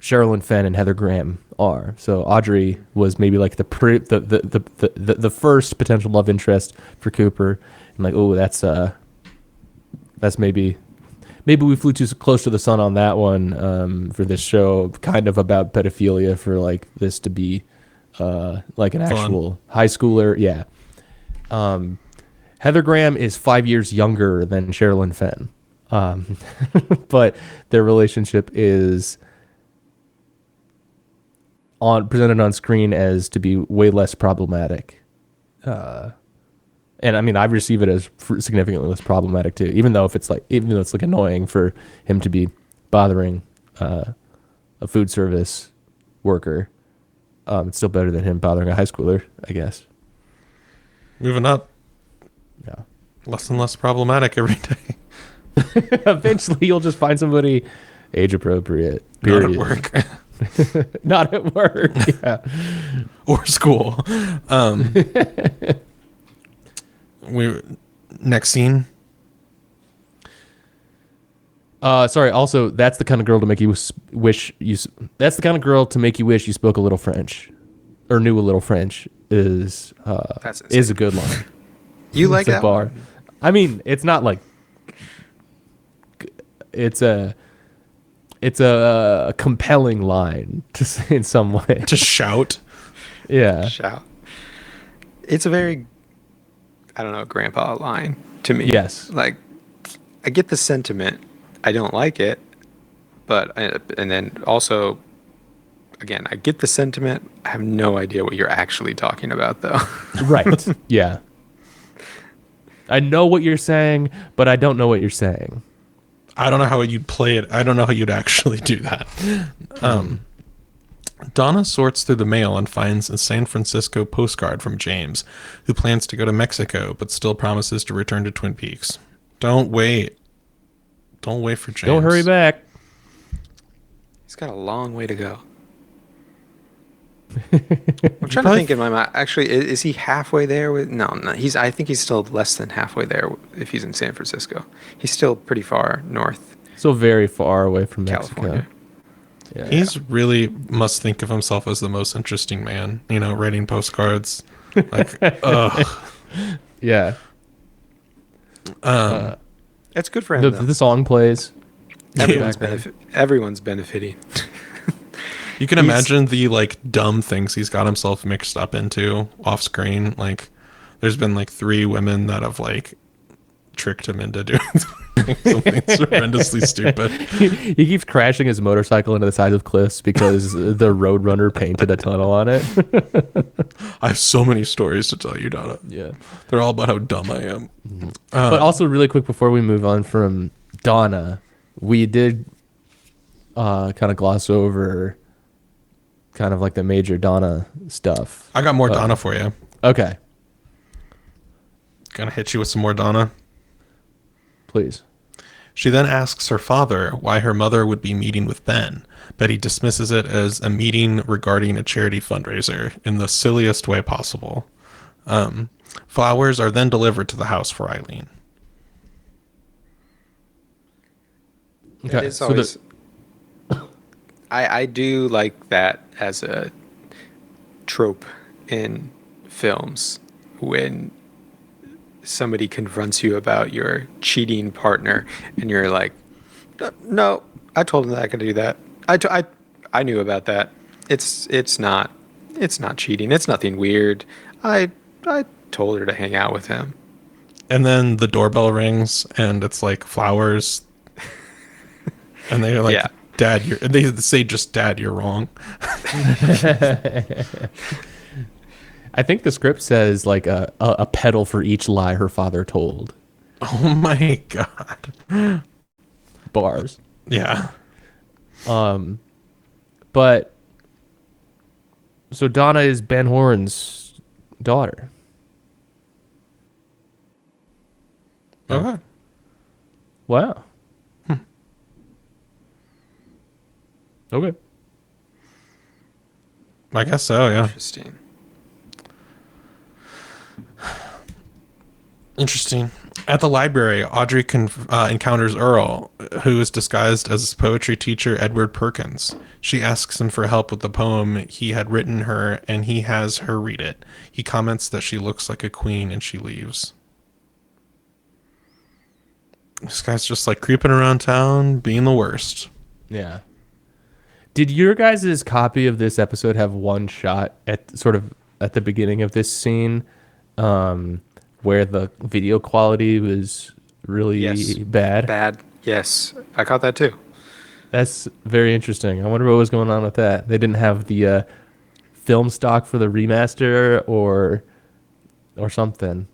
Sherilyn Fenn and Heather Graham are. So Audrey was maybe like the first potential love interest for Cooper, and like, oh, that's maybe we flew too close to the sun on that one for this show, kind of about pedophilia for like this to be like an actual high schooler. Yeah. Heather Graham is 5 years younger than Sherilyn Fenn. But their relationship is presented on screen as to be way less problematic. And I mean, I receive it as significantly less problematic too, even though it's like annoying for him to be bothering a food service worker. It's still better than him bothering a high schooler, I guess. Moving up, Yeah. less and less problematic every day. Eventually, you'll just find somebody age appropriate. Not Period. at work Not at work. Yeah. or school. Next scene. Sorry. Also, that's the kind of girl to make you wish you. That's the kind of girl to make you wish you spoke a little French, or knew a little French. Is That's is a good line. You like It's a that bar. one? I mean, it's not like it's a compelling line to say in some way. To shout. Yeah. Shout. It's a very, I don't know, grandpa line to me. Yes. Like, I get the sentiment. I don't like it, but and then also, again, I get the sentiment. I have no idea what you're actually talking about, though. Right. Yeah. I know what you're saying, but I don't know what you're saying. I don't know how you'd play it. I don't know how you'd actually do that. Donna sorts through the mail and finds a San Francisco postcard from James, who plans to go to Mexico but still promises to return to Twin Peaks. Don't wait. Don't wait for James. Don't hurry back. He's got a long way to go. I'm trying to think in my mind. Actually, is he halfway there? No. I think he's still less than halfway there if he's in San Francisco. He's still pretty far north, So very far away from Mexico. California. Yeah. He's really must think of himself as the most interesting man, writing postcards. Like, ugh. Yeah. That's good for him. The, though. the song plays. Everyone's benefiting. You can imagine the dumb things he's got himself mixed up into off screen. Like, there's been 3 women that have tricked him into doing something horrendously stupid. He keeps crashing his motorcycle into the sides of cliffs because the Roadrunner painted a tunnel on it. I have so many stories to tell you, Donna. Yeah. They're all about how dumb I am. But also, really quick before we move on from Donna, we did kind of gloss over kind of the major Donna stuff. I got more Donna for you. Okay, Gonna hit you with some more Donna. please. She then asks her father why her mother would be meeting with Ben, but he dismisses it as a meeting regarding a charity fundraiser in the silliest way possible. Flowers are then delivered to the house for Eileen. Okay, It's so always. I do like that as a trope in films when somebody confronts you about your cheating partner and you're like, no, I told him that I could do that. I knew about that. It's not cheating. It's nothing weird. I told her to hang out with him. And then the doorbell rings and it's flowers. And they're like, Yeah. Dad, they say just Dad, you're wrong. I think the script says a petal for each lie her father told. Oh my God. Bars. Yeah. But so Donna is Ben Horn's daughter. Okay. Wow. Okay. I guess so, yeah. Interesting. At the library, Audrey encounters Earl, who is disguised as poetry teacher Edward Perkins. She asks him for help with the poem he had written her, and he has her read it. He comments that she looks like a queen, and she leaves. This guy's just creeping around town, being the worst. Yeah. Did your guys' copy of this episode have one shot at the beginning of this scene, where the video quality was really Yes. bad? Bad. Yes, I caught that too. That's very interesting. I wonder what was going on with that. They didn't have the film stock for the remaster or something.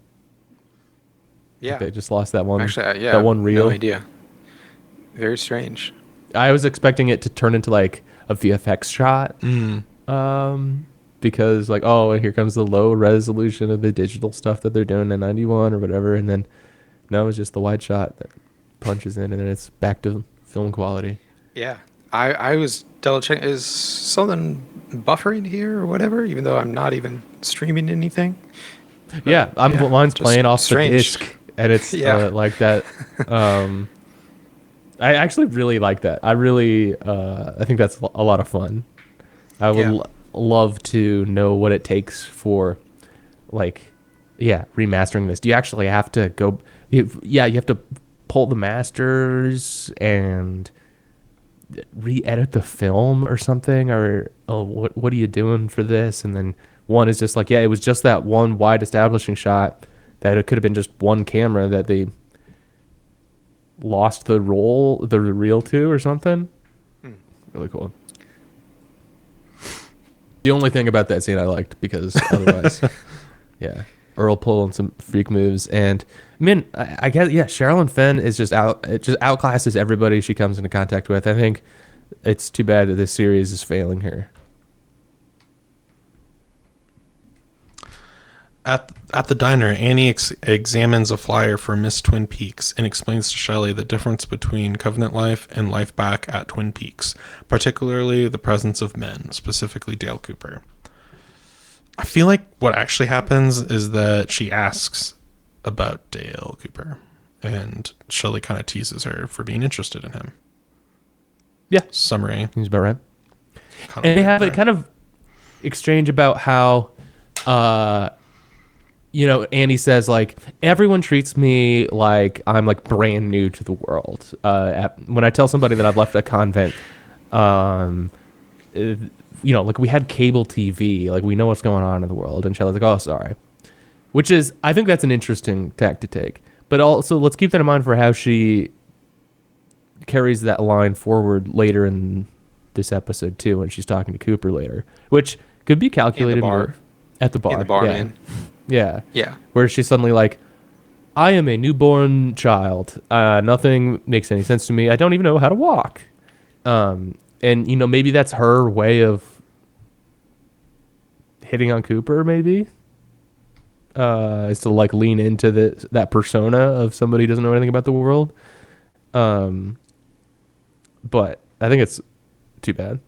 Yeah. They just lost that one. Actually, yeah. that one reel. No idea. Very strange. I was expecting it to turn into a VFX shot. Because and here comes the low resolution of the digital stuff that they're doing in 91 or whatever, and then no, it's just the wide shot that punches in, and then it's back to film quality. Yeah. I was double checking. Is something buffering here or whatever? Even though I'm not even streaming anything. Yeah, mine's just playing off strange. the disc, and it's Yeah. like that. I actually really like that. I really, I think that's a lot of fun. I would love to know what it takes for, remastering this. Do you actually have to go? You have to pull the masters and re-edit the film or something, or oh, what are you doing for this? And then one is just like, yeah, it was just that one wide establishing shot that it could have been just one camera that they lost the reel to or something. Really cool. The only thing about that scene I liked, because otherwise, yeah, Earl pulling some freak moves, and I mean, I guess yeah, Sherilyn Fenn is just outclasses everybody she comes into contact with. I think it's too bad that this series is failing her. At the diner, Annie examines a flyer for Miss Twin Peaks and explains to Shelley the difference between Covenant life and life back at Twin Peaks, particularly the presence of men, specifically Dale Cooper. I feel like what actually happens is that she asks about Dale Cooper, and Shelley kind of teases her for being interested in him. Yeah, Summary. seems about right. Kind of And they have a weird, kind of exchange about how, Annie says, like, everyone treats me like I'm like brand new to the world. When I tell somebody that I've left a convent, like we had cable TV, like we know what's going on in the world. And Shelley's like, oh, sorry. Which is, I think that's an interesting tack to take. But also, let's keep that in mind for how she carries that line forward later in this episode too, when she's talking to Cooper later, which could be calculated bar. at the bar. In the bar, yeah. man. Yeah. Yeah. Where she's suddenly like, I am a newborn child. Nothing makes any sense to me. I don't even know how to walk. And maybe that's her way of hitting on Cooper, maybe. Is to like lean into that persona of somebody who doesn't know anything about the world. But I think it's too bad,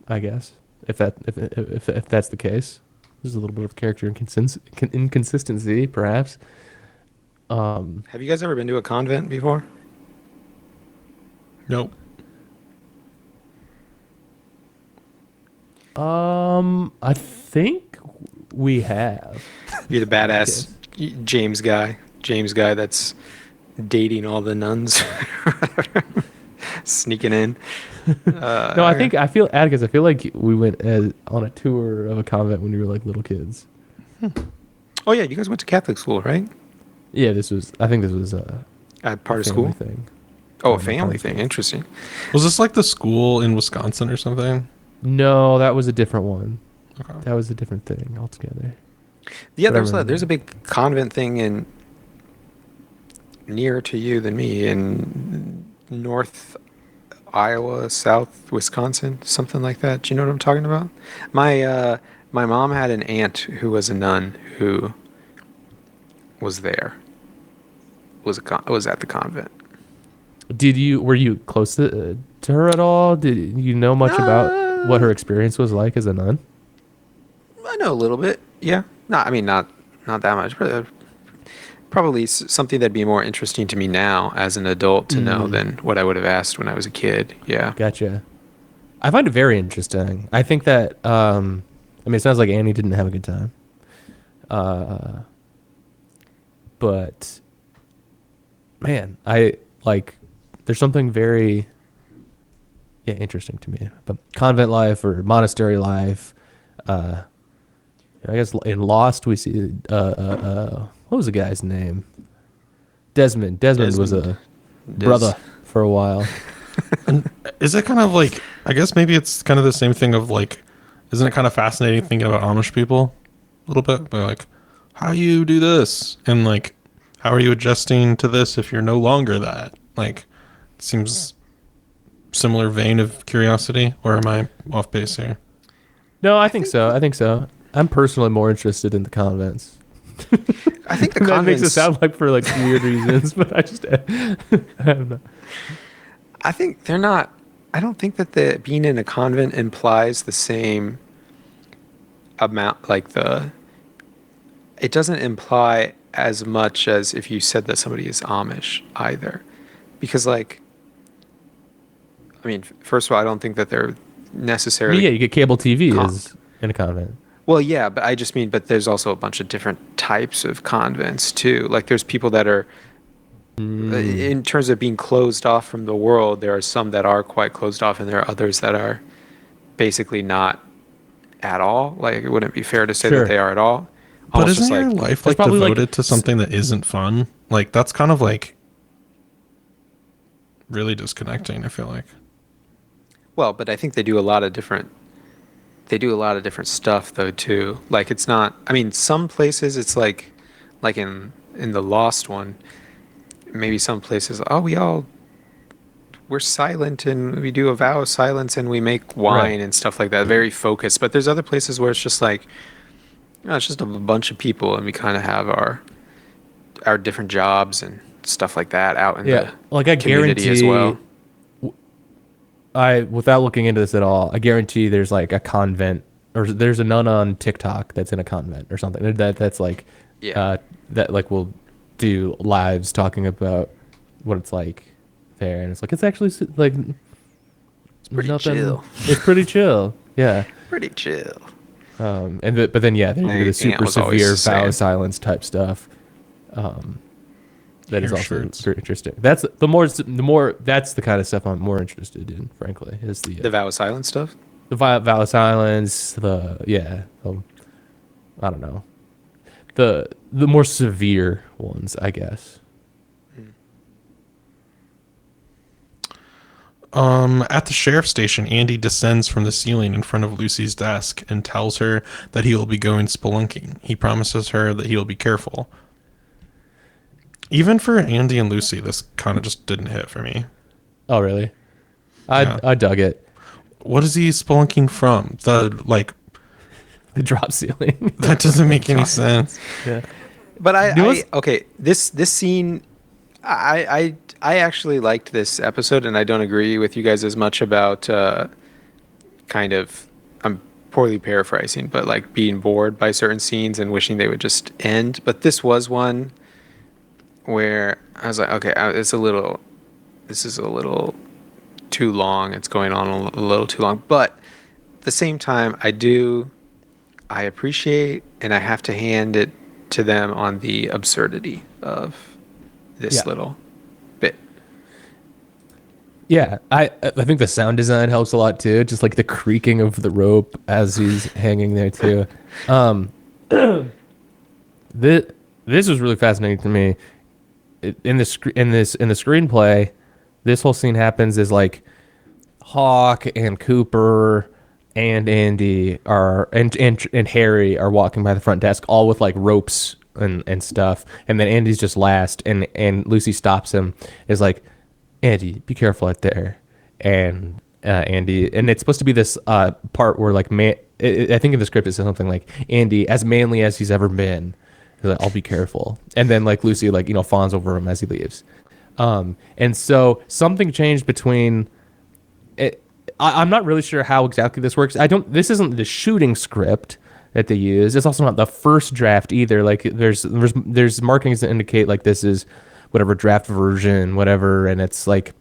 I guess, if that's the case. There's a little bit of character inconsistency, perhaps. Have you guys ever been to a convent before? Nope. I think we have. You're the badass James guy that's dating all the nuns, sneaking in. No, I feel Atticus. I feel like we went on a tour of a convent when we were like little kids. Oh yeah, you guys went to Catholic school, right? Yeah, I think this was At part of family school. thing. Oh, a Yeah, family part of thing. school. Interesting. Was this like the school in Wisconsin or something? No, that was a different one. Okay. That was a different thing altogether. Yeah, But I there's remember. a big convent thing in nearer to you than me in North Iowa, South Wisconsin, something like that. Do you know what I'm talking about? My mom had an aunt who was a nun who was there. Was at the convent. Were you close to her at all? Did you know much about what her experience was like as a nun? I know a little bit. Yeah. Not that much. But probably something that'd be more interesting to me now as an adult to know than what I would have asked when I was a kid. Yeah. Gotcha. I find it very interesting. I think that it sounds like Annie didn't have a good time. But man, there's something very interesting to me. But convent life or monastery life, I guess in Lost we see what was the guy's name? Desmond. Desmond was a brother for a while. Is it kind of like, I guess maybe it's kind of the same thing of like, isn't it kind of fascinating thinking about Amish people a little bit? They're like, how do you do this? And like, how are you adjusting to this if you're no longer that? Like, it seems similar vein of curiosity, or am I off base here? No, I think so. I'm personally more interested in the convents. I think the That convents. makes it sound like for like weird reasons, but I don't know. I think they're not. I don't think that the being in a convent implies the same amount. It doesn't imply as much as if you said that somebody is Amish either, because first of all, I don't think that they're necessarily. Yeah, you get cable TV Con- is in a convent. Well, yeah, but I just mean, but there's also a bunch of different types of convents too. Like there's people that are In terms of being closed off from the world, there are some that are quite closed off, and there are others that are basically not at all. Like it wouldn't be fair to say Sure. that they are at all. But Almost isn't just your like life It's like probably, like, devoted to something that isn't fun? Like that's kind of like really disconnecting, I feel like. well, but I think they do a lot of different stuff though too. Like it's not. I mean, some places it's like in the Lost one, maybe some places. Oh, we're silent and we do a vow of silence and we make wine Right. and stuff like that. Very focused. But there's other places where it's just like, it's just a bunch of people and we kind of have our different jobs and stuff like that out in Yeah, the like I community guarantee. as well. Without looking into this at all, I guarantee there's like a convent or there's a nun on TikTok that's in a convent or something that's like, Yeah. that like will do lives talking about what it's like there, and it's like it's actually like it's pretty chill. It's pretty chill. Yeah. Pretty chill. But then yeah, they do My the aunt super was always severe vow saying. of silence type stuff. That is Hair also shirts. very interesting. That's the more that's the kind of stuff I'm more interested in, frankly. Is the The vow of silence stuff. the vow of silence, I don't know, the more severe ones, I guess. At the sheriff's station, Andy descends from the ceiling in front of Lucy's desk and tells her that he will be going spelunking. He promises her that he will be careful. Even for Andy and Lucy, this kind of just didn't hit for me. Oh, really? Yeah. I dug it. What is he spelunking from? The drop ceiling. That doesn't make any sense. Yeah. But You know what's- okay, this scene, I actually liked this episode, and I don't agree with you guys as much about kind of, I'm poorly paraphrasing, but like being bored by certain scenes and wishing they would just end. But this was one where I was like, okay, this is a little too long. It's going on a little too long. But at the same time, I appreciate, and I have to hand it to them on the absurdity of this Yeah. little bit. Yeah, I think the sound design helps a lot too. Just like the creaking of the rope as he's hanging there too. This was really fascinating to me. In the screenplay, this whole scene happens as like Hawk and Cooper and Andy and Harry are walking by the front desk, all with like ropes and stuff. And then Andy's just last, and Lucy stops him. Is like, Andy, be careful out there. And Andy, and it's supposed to be this part where like I think in the script it says something like, Andy, as manly as he's ever been, he's like, I'll be careful. And then like Lucy like fawns over him as he leaves. And so something changed between it. I'm not really sure how exactly this works. This isn't the shooting script that they use. It's also not the first draft either. Like there's markings that indicate like this is whatever draft version, whatever, and it's like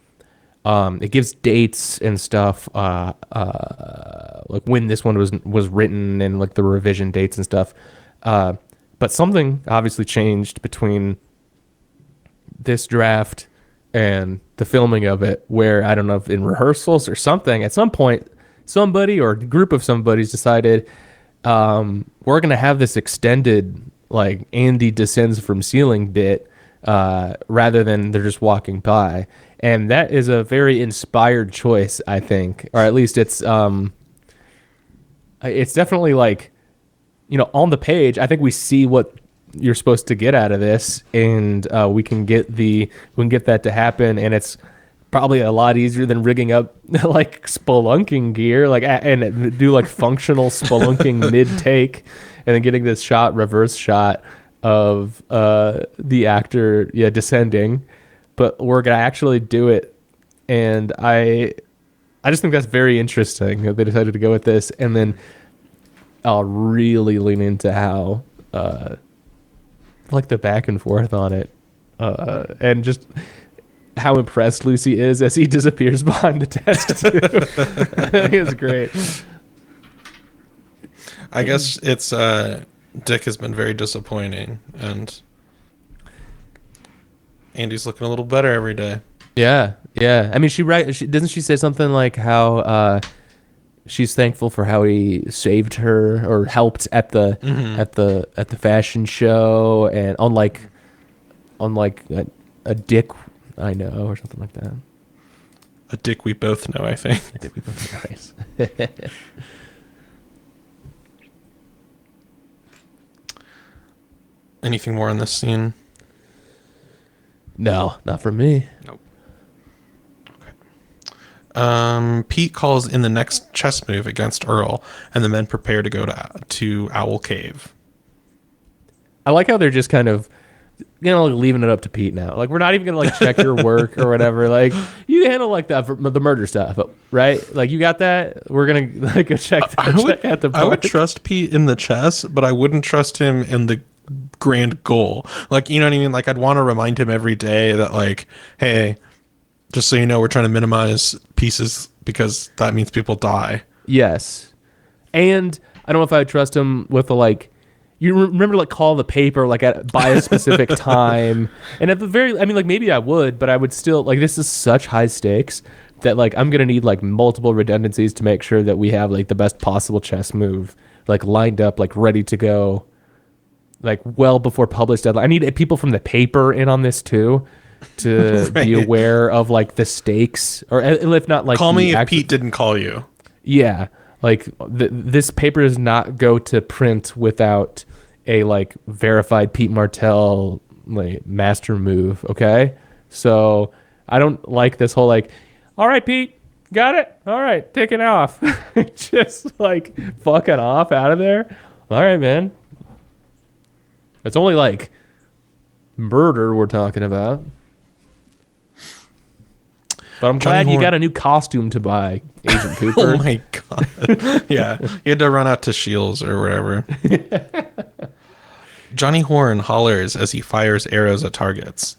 it gives dates and stuff, like when this one was written and like the revision dates and stuff. But something obviously changed between this draft and the filming of it, where I don't know if in rehearsals or something, at some point, somebody or a group of somebody's decided we're gonna have this extended like Andy descends from ceiling bit rather than they're just walking by, and that is a very inspired choice, I think, or at least it's definitely like on the page. I think we see what you're supposed to get out of this, and we can get that to happen, and it's probably a lot easier than rigging up like spelunking gear, like and do like functional spelunking mid take, and then getting this reverse shot of the actor descending. But we're gonna actually do it, and I just think that's very interesting that they decided to go with this, and then I'll really lean into how like the back and forth on it, and just how impressed Lucy is as he disappears behind the desk too. I think it's great. I guess it's Dick has been very disappointing, and Andy's looking a little better every day. Yeah, yeah. I mean, doesn't she say something like how she's thankful for how he saved her or helped at the at the fashion show, and unlike a dick I know or something like that. A dick we both know, I think. A dick we both know. Nice. Anything more on this scene? No, not for me. Nope. Pete calls in the next chess move against Earl, and the men prepare to go to Owl Cave. I like how they're just kind of, like leaving it up to Pete now. Like, we're not even gonna like check your work or whatever. Like, you handle like the murder stuff, right? Like, you got that. We're gonna like go check. Check out the I would part. trust Pete in the chess, but I wouldn't trust him in the grand goal. Like, you know what I mean? Like, I'd want to remind him every day that, like, hey, just so you know, we're trying to minimize pieces because that means people die. Yes, and I don't know if I would trust him with the like. You remember, like, call the paper like by a specific time, and at the very, I mean, like, maybe I would, but I would still like, this is such high stakes that like I'm gonna need like multiple redundancies to make sure that we have like the best possible chess move like lined up, like ready to go, like well before published deadline. I need people from the paper in on this too, to be Right. aware of like the stakes, or if not like Call the me if actual- Pete didn't call you. Yeah, like this paper does not go to print without a like verified Pete Martell like master move. Okay, so I don't like this whole like, all right, Pete, got it. All right, take it off. Just like fucking off out of there. All right, man. It's only like murder we're talking about. But I'm glad you got a new costume to buy, Agent Cooper. Oh my god. Yeah. You had to run out to Shields or wherever. Johnny Horn hollers as he fires arrows at targets.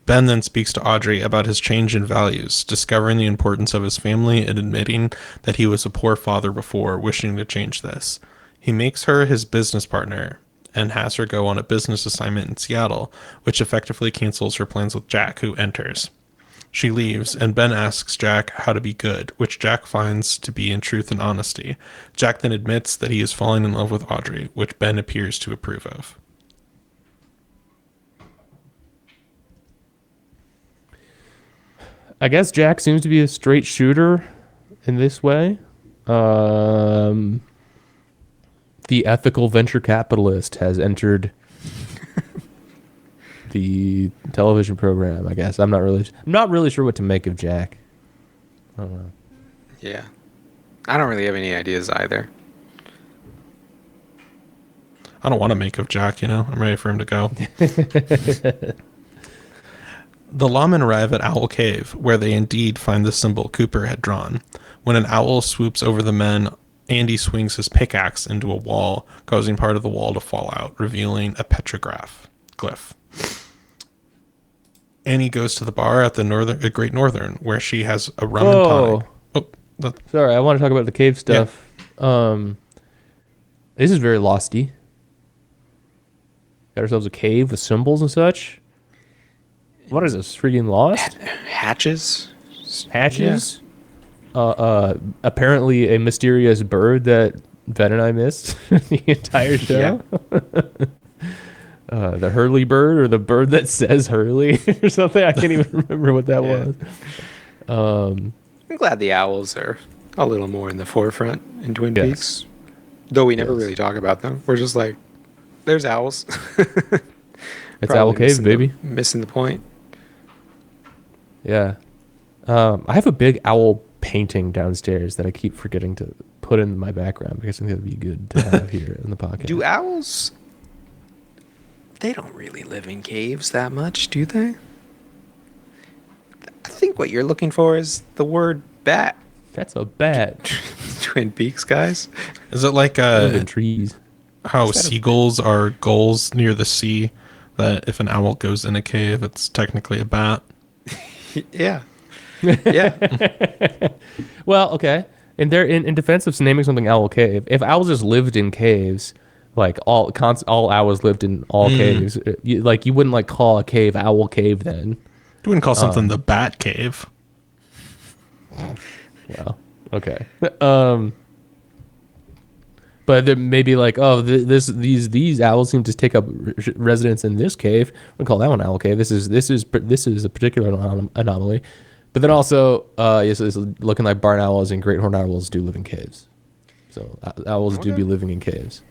Ben then speaks to Audrey about his change in values, discovering the importance of his family and admitting that he was a poor father before, wishing to change this. He makes her his business partner and has her go on a business assignment in Seattle, which effectively cancels her plans with Jack, who enters. She leaves, and Ben asks Jack how to be good, which Jack finds to be in truth and honesty. Jack then admits that he is falling in love with Audrey, which Ben appears to approve of. I guess Jack seems to be a straight shooter in this way. The ethical venture capitalist has entered the television program, I guess. I'm not really sure what to make of Jack. I don't know. Yeah. I don't really have any ideas either. I don't want to make of Jack, you know? I'm ready for him to go. The lawmen arrive at Owl Cave, where they indeed find the symbol Cooper had drawn. When an owl swoops over the men, Andy swings his pickaxe into a wall, causing part of the wall to fall out, revealing a petroglyph. Annie goes to the bar at the Great Northern, where she has a rum and tonic. Oh, Sorry, I want to talk about the cave stuff. This is very losty. Got ourselves a cave with symbols and such. What is this? Freaking Lost? Hatches? Hatches? Apparently a mysterious bird that Ben and I missed the entire show. The Hurley bird, or the bird that says Hurley or something. I can't even remember what that was. I'm glad the owls are a little more in the forefront in Twin Yes. Peaks. Though we never Yes. really talk about them. We're just like, there's owls. It's Probably Owl Cave, missing baby. Missing the point. Yeah. I have a big owl painting downstairs that I keep forgetting to put in my background because I think that'd be good to have here in the podcast. Do owls... They don't really live in caves that much, do they? I think what you're looking for is the word bat. That's a bat. Twin Peaks, guys. is it like Live in trees. how Is that a- seagulls are gulls near the sea, that if an owl goes in a cave, it's technically a bat? Yeah. Yeah. Well, okay. And they're in defense of naming something Owl Cave. If owls just lived in caves, Like all owls lived in all caves. You wouldn't like call a cave Owl Cave then. You wouldn't call something the Bat Cave. Well, okay. But there may be like, oh, these owls seem to take up residence in this cave. We call that one Owl Cave. This is a particular anomaly. But then also, yes, it's looking like barn owls and great horned owls do live in caves. So owls do be living in caves.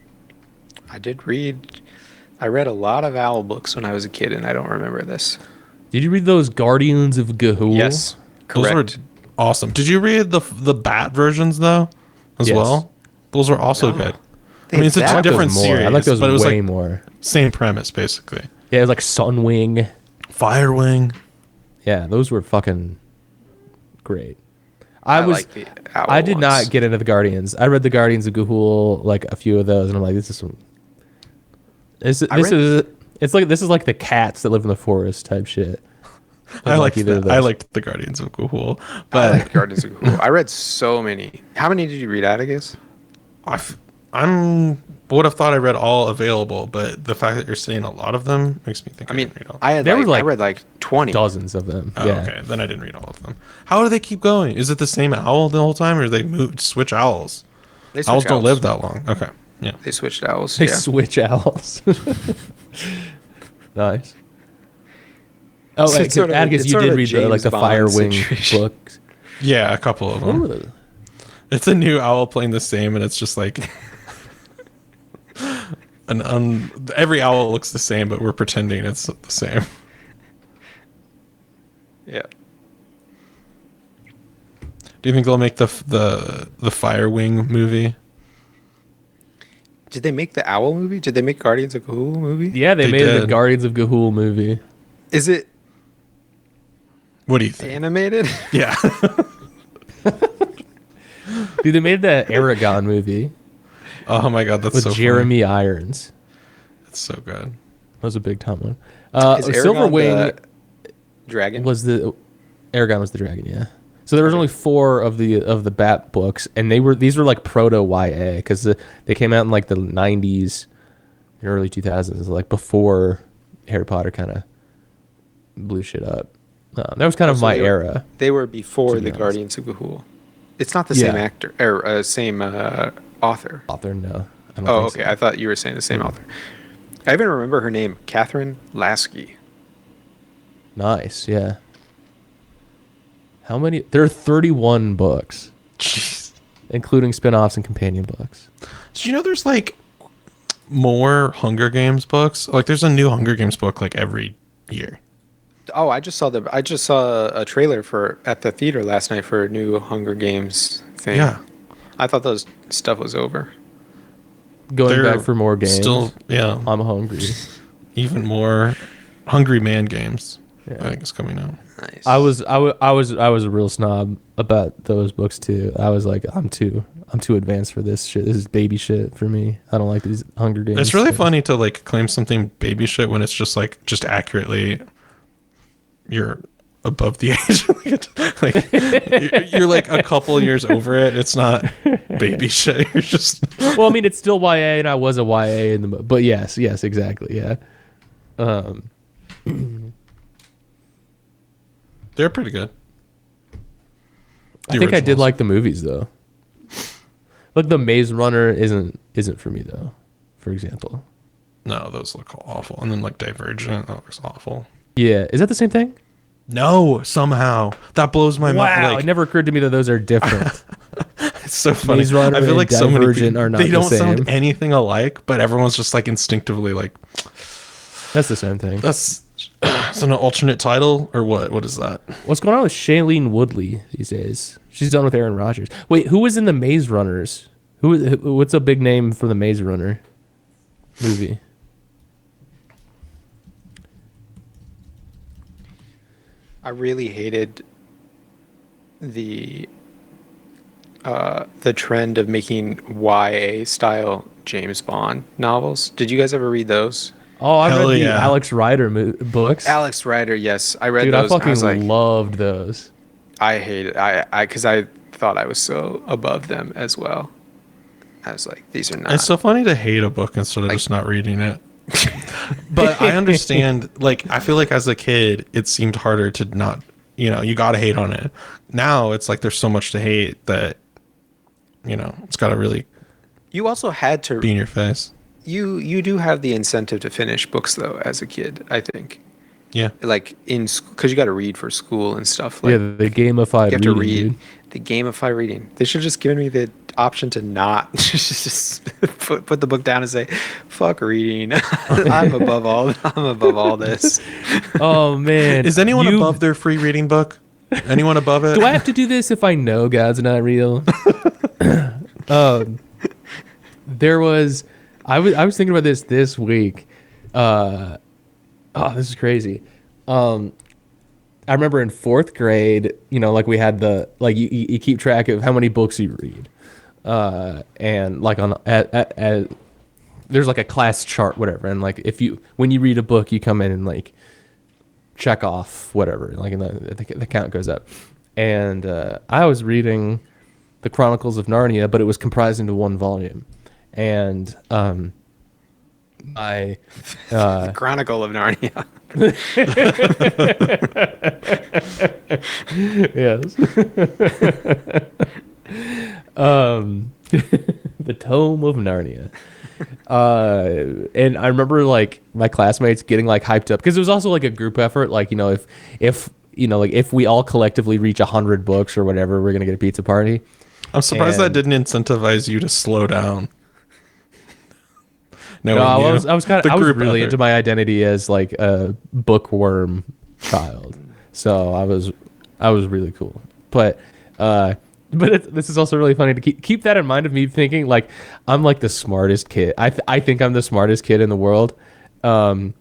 I read a lot of owl books when I was a kid, and I don't remember this. Did you read those Guardians of Ga'Hoole? Yes, correct. Those were awesome. Did you read the Bat versions though, as Yes. well? Those were also No. good. I mean, it's a I like different more. series, I like those but it was way like more. same premise basically. Yeah, it was like Sunwing. Firewing. Yeah, those were fucking great. I like the owl I did ones. not get into the Guardians. I read the Guardians of Ga'Hoole, like a few of those, and I'm like, this is like the cats that live in the forest type shit. I liked either of I those. liked the Guardians of Ga'Hoole, I but like Guardians of the Galaxy. I read so many. How many did you read, Atticus? I'm would have thought I read all available, but the fact that you're saying a lot of them makes me think I mean, didn't read all. I There read like 20. Dozens of them. Oh, Yeah. okay. Then I didn't read all of them. How do they keep going? Is it the same owl the whole time, or they switch owls? They switch Owls don't live that long. Okay. Yeah. They switched owls. They yeah. switch owls. Nice. Oh, It's wait, sort of a- Atticus, it's you sort did of a read James the Bond Firewing situation. books. Yeah, a couple of What them. were they? It's a new owl playing the same, and it's just like every owl looks the same, but we're pretending it's the same. Yeah. Do you think they'll make the Firewing movie? Did they make the owl movie? Did they make Guardians of Ga'Hoole movie? Yeah, they They made the did. Guardians of Ga'Hoole movie. Is it What do you think? animated? Yeah. Dude, they made the Aragon movie Oh my god, that's with so Jeremy Irons. Funny. That's so good. That was a big time one. Is Aragon Silverwing the dragon? was the Aragon was the dragon, yeah. So there was only 4 of the Bat books, and these were like proto YA because they came out in like the 90s, and early 2000s, like before Harry Potter kind of blew shit up. That was kind of So my they were- era. They were before To be the honest. Guardians of Ga'Hoole. It's not the same Yeah. actor or same author. Author, no. I don't Oh, think okay. so. I thought you were saying the same author. I even remember her name, Catherine Lasky. Nice, yeah. How many? There are 31 books, Jeez. including spin-offs and companion books. Do you know there's like more Hunger Games books? Like there's a new Hunger Games book like every year. Oh, I just saw a trailer at the theater last night for a new Hunger Games thing. Yeah. I thought those stuff was over. Going They're back for more games. Still, yeah. I'm hungry. Even more Hungry Man games. Yeah. I think it's coming out. Nice. I was a real snob about those books too. I was like, I'm too advanced for this shit. This is baby shit for me. I don't like these Hunger Games. It's really things. funny to like claim something baby shit when it's just like just accurately you're above the age. Like you're like a couple years over it. It's not baby shit. You're just Well, I mean, it's still YA, and I was a YA in the. But yes, exactly, yeah. they're pretty good. I think I did like the movies though. Like the Maze Runner isn't for me though. For example. No, those look awful. And then like Divergent, that looks awful. Yeah, is that the same thing? No, somehow that blows my mind. Wow, Like, it never occurred to me that those are different. it's so funny. Maze Runner I feel like and so many Divergent people, are not they the don't same. sound anything alike, but everyone's just like instinctively like That's the same thing. that's it's an alternate title or what? What is that? What's going on with Shailene Woodley these days? She's done with Aaron Rodgers. Wait, who was in the Maze Runners? What's a big name for the Maze Runner movie? I really hated the trend of making YA style James Bond novels. Did you guys ever read those? Oh, I Hell read the yeah. Alex Rider books. Alex Rider, yes, I read Dude, those. I and I was fucking like, loved those. I hate it. I because I thought I was so above them as well. I was like, these are not. It's so funny to hate a book instead of just not reading it. But I understand, like, I feel like as a kid, it seemed harder to not, you got to hate on it. Now it's like there's so much to hate that, it's got to really You also had to. be in your face. You do have the incentive to finish books though as a kid. I think. Yeah. Like in school, because you got to read for school and stuff. Like, Yeah, the gamified you have to reading, read. dude. The gamify reading. They should have just given me the option to not just put the book down and say, "Fuck reading. I'm above all. I'm above all this." Oh man, Is anyone You- above their free reading book? Anyone above it? Do I have to do this if I know God's not real? There was, I was thinking about this week. Oh, this is crazy. I remember in fourth grade, like we had you keep track of how many books you read, and like at there's like a class chart, whatever, and like when you read a book, you come in and like check off whatever, like and the count goes up. And I was reading the Chronicles of Narnia, but it was comprised into one volume, and I Chronicle of Narnia. yes. The Tome of Narnia. And I remember like my classmates getting like hyped up because it was also like a group effort. Like, if we all collectively reach 100 books or whatever, we're gonna get a pizza party. I'm surprised that And- didn't incentivize you to slow down. No, I was really into my identity as like a bookworm child, so I was really cool. But this is also really funny to keep that in mind of me thinking like I'm like the smartest kid. I think I'm the smartest kid in the world. With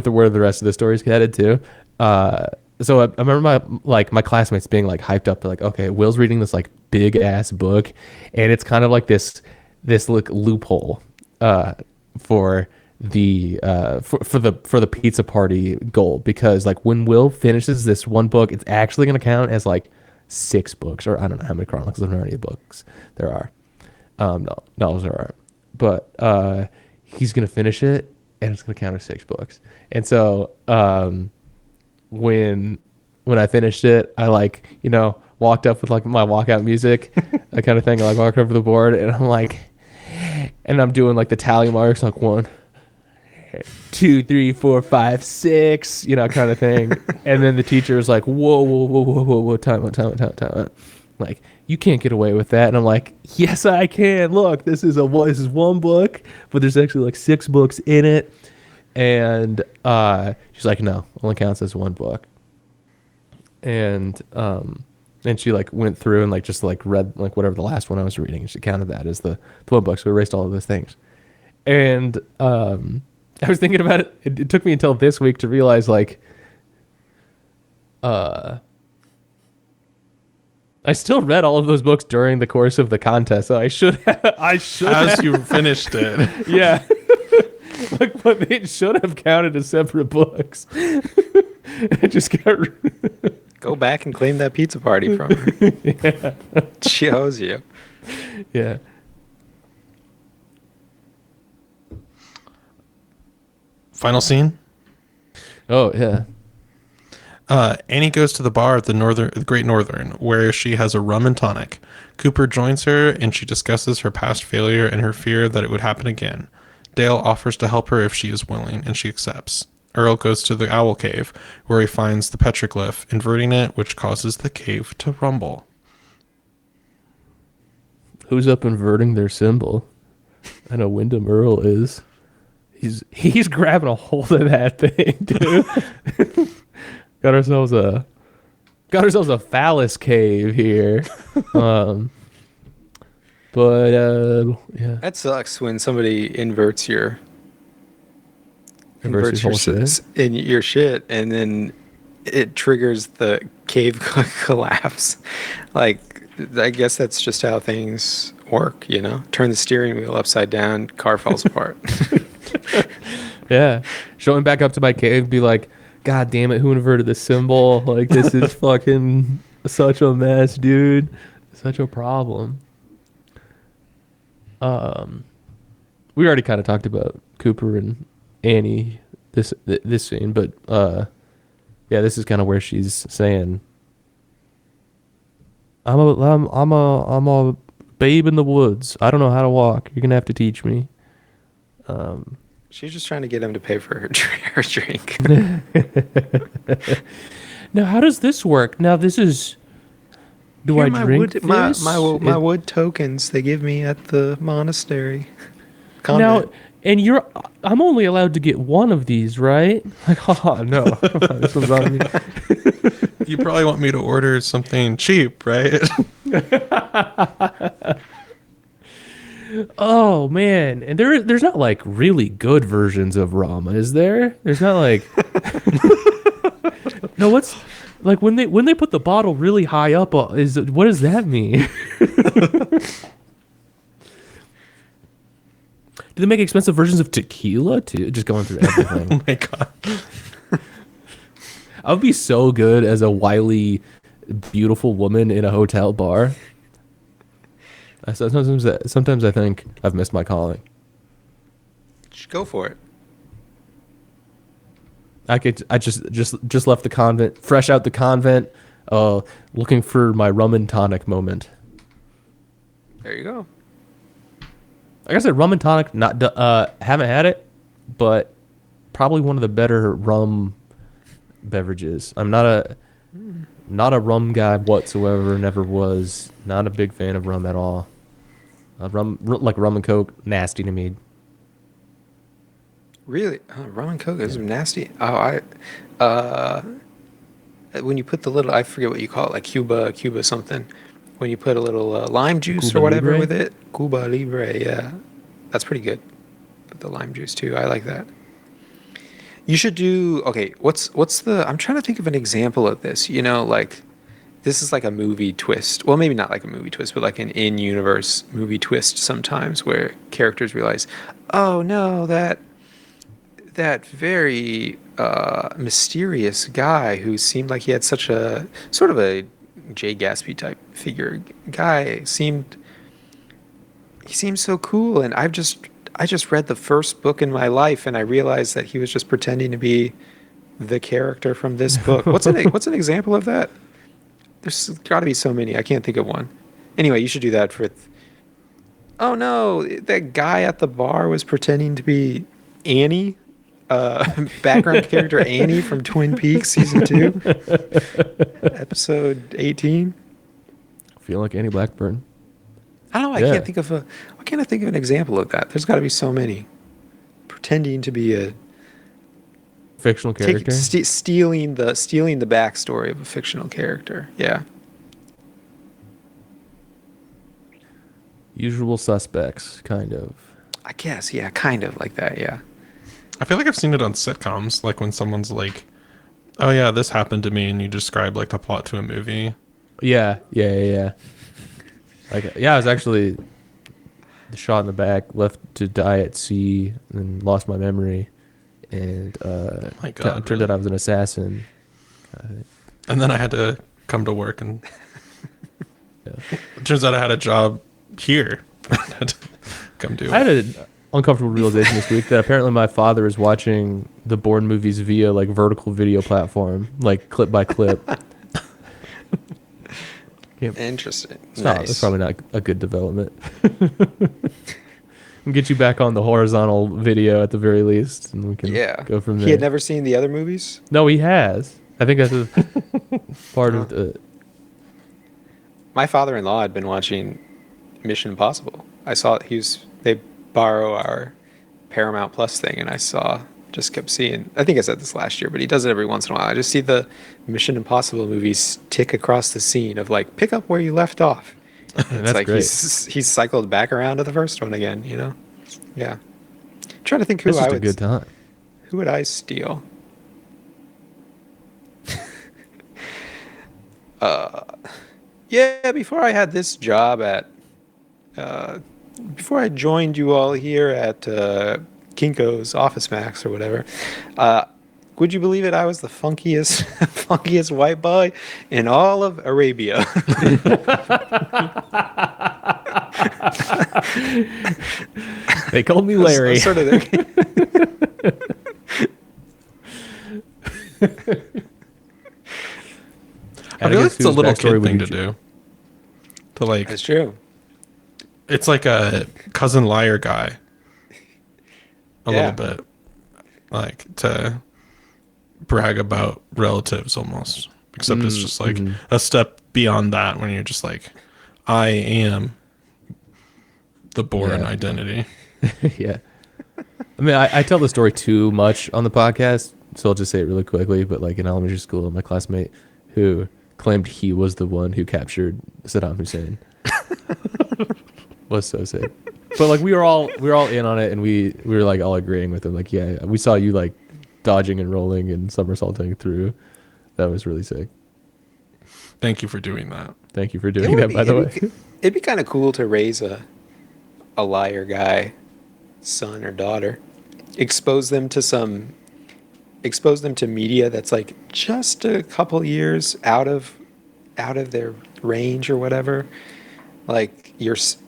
where the rest of the story's headed too. So I remember my classmates being like hyped up, like, okay, Will's reading this like big ass book, and it's kind of like this like loophole for the for the pizza party goal, because like when Will finishes this one book, it's actually going to count as like 6 books, or I don't know how many Chronicles of Narnia books there are. No, there are, but he's going to finish it, and it's going to count as 6 books. And so when I finished it, I like walked up with like my walkout music, that kind of thing. I like walked over the board, and I'm like. And I'm doing like the tally marks, like 1, 2, 3, 4, 5, 6, kind of thing. And then the teacher was like, whoa, time out. Like, you can't get away with that. And I'm like, yes, I can. Look, this is one book, but there's actually like 6 books in it. And she's like, no, only counts as 1 book. And she like went through and like just like read like whatever the last one I was reading, and she counted that as the 1 book. So we erased all of those things. And I was thinking about it. It took me until this week to realize like I still read all of those books during the course of the contest. So I should As you finished it. yeah. Like, but it should have counted as separate books. I just got Go back and claim that pizza party from her. yeah. She owes you. Yeah. Final scene. Oh yeah. Annie goes to the bar at the Great Northern, where she has a rum and tonic. Cooper joins her, and she discusses her past failure and her fear that it would happen again. Dale offers to help her if she is willing, and she accepts. Earl goes to the Owl Cave, where he finds the petroglyph, inverting it, which causes the cave to rumble. Who's up inverting their symbol? I know Wyndham Earl is. He's grabbing a hold of that thing, dude. got ourselves a phallus cave here. But yeah. That sucks when somebody inverts your Inverts your whole shit? in your shit, and then it triggers the cave collapse. Like, I guess that's just how things work, Turn the steering wheel upside down, car falls apart. Yeah. Showing back up to my cave, be like, God damn it, who inverted the symbol? Like, this is fucking such a mess, dude. Such a problem. We already kind of talked about Cooper and Annie this scene, but yeah, this is kind of where she's saying, I'm a babe in the woods. I don't know how to walk. You're gonna have to teach me." She's just trying to get him to pay for her drink. Now, how does this work? Now, this is. Do Here, I my drink wood, this? my wood tokens they give me at the monastery. Now, Convent. and I'm only allowed to get one of these, right? Like, oh no, this one's on me. You probably want me to order something cheap, right? Oh man, and there's not like really good versions of rum, is there? There's not like. No, what's like when they put the bottle really high up? What does that mean? Do they make expensive versions of tequila too? Just going through everything. Oh my god. I would be so good as a wily, beautiful woman in a hotel bar. Sometimes I think I've missed my calling. Just go for it. I just left the convent, fresh out the convent, looking for my rum and tonic moment. There you go. Like I said, rum and tonic. Haven't had it, but probably one of the better rum beverages. I'm not a rum guy whatsoever. Never was. Not a big fan of rum at all. Like rum and coke, nasty to me. Really, rum and coke is nasty. When you put the little, I forget what you call it, like Cuba something. When you put a little lime juice Cuba or whatever Libre? with it, Cuba Libre, yeah, that's pretty good. Put the lime juice too. I like that. You should do okay. What's the? I'm trying to think of an example of this. You know, like this is like a movie twist. Well, maybe not like a movie twist, but like an in-universe movie twist sometimes, where characters realize, oh no, that very mysterious guy who seemed like he had such a sort of a Jay Gatsby type figure guy seemed so cool, and I just read the first book in my life and I realized that he was just pretending to be the character from this book. What's an example of that? There's got to be so many. I can't think of one. Anyway, you should do that for. Oh no, that guy at the bar was pretending to be Annie, background character Annie from Twin Peaks season 2, episode 18. Feel like Annie Blackburn. I don't know. Yeah. I can't think of an example of that. There's got to be so many. Pretending to be a Fictional character. stealing the backstory of a fictional character. Yeah. Usual Suspects, kind of. I guess. Yeah. Kind of like that. Yeah. I feel like I've seen it on sitcoms, like when someone's like, "Oh yeah, this happened to me," and you describe like the plot to a movie. Yeah. Like, yeah, I was actually shot in the back, left to die at sea, and lost my memory, and My God, turned out I was an assassin. And then I had to come to work, and it turns out I had a job here. Come do I had it. an uncomfortable realization this week that apparently my father is watching the Bourne movies via like vertical video platform, like clip by clip. Interesting. It's probably not a good development. We'll get you back on the horizontal video at the very least, and we can go from there. He had never seen the other movies? No, he has. I think that's a part of the. My father-in-law had been watching Mission Impossible. I saw they borrow our Paramount Plus thing, and just kept seeing. I think I said this last year, but he does it every once in a while. I just see the Mission Impossible movies tick across the scene of like pick up where you left off. It's That's like great. he's cycled back around to the first one again. You know, yeah. Trying to think It's just a good time. who would I steal? Yeah, before I had this job before I joined you all here at Kinko's Office Max or whatever, would you believe it? I was the funkiest, funkiest white boy in all of Arabia. They called me Larry. Sort of there. I feel like it's a little kid thing to do. To like, That's true. it's like a cousin liar guy. A Yeah. little bit. Like to brag about relatives almost. Except it's just like a step beyond that when you're just like, I am the born Yeah. identity. Yeah. I mean, I tell the story too much on the podcast, so I'll just say it really quickly. But like in elementary school, my classmate who claimed he was the one who captured Saddam Hussein was so sick. But like we were all in on it, and we were like all agreeing with him. Like, yeah, we saw you like dodging and rolling and somersaulting through. That was really sick. Thank you for doing that. Thank you for doing that, by the way. It'd be kind of cool to raise a liar guy, son or daughter, expose them to media that's like just a couple years out of their range or whatever. Like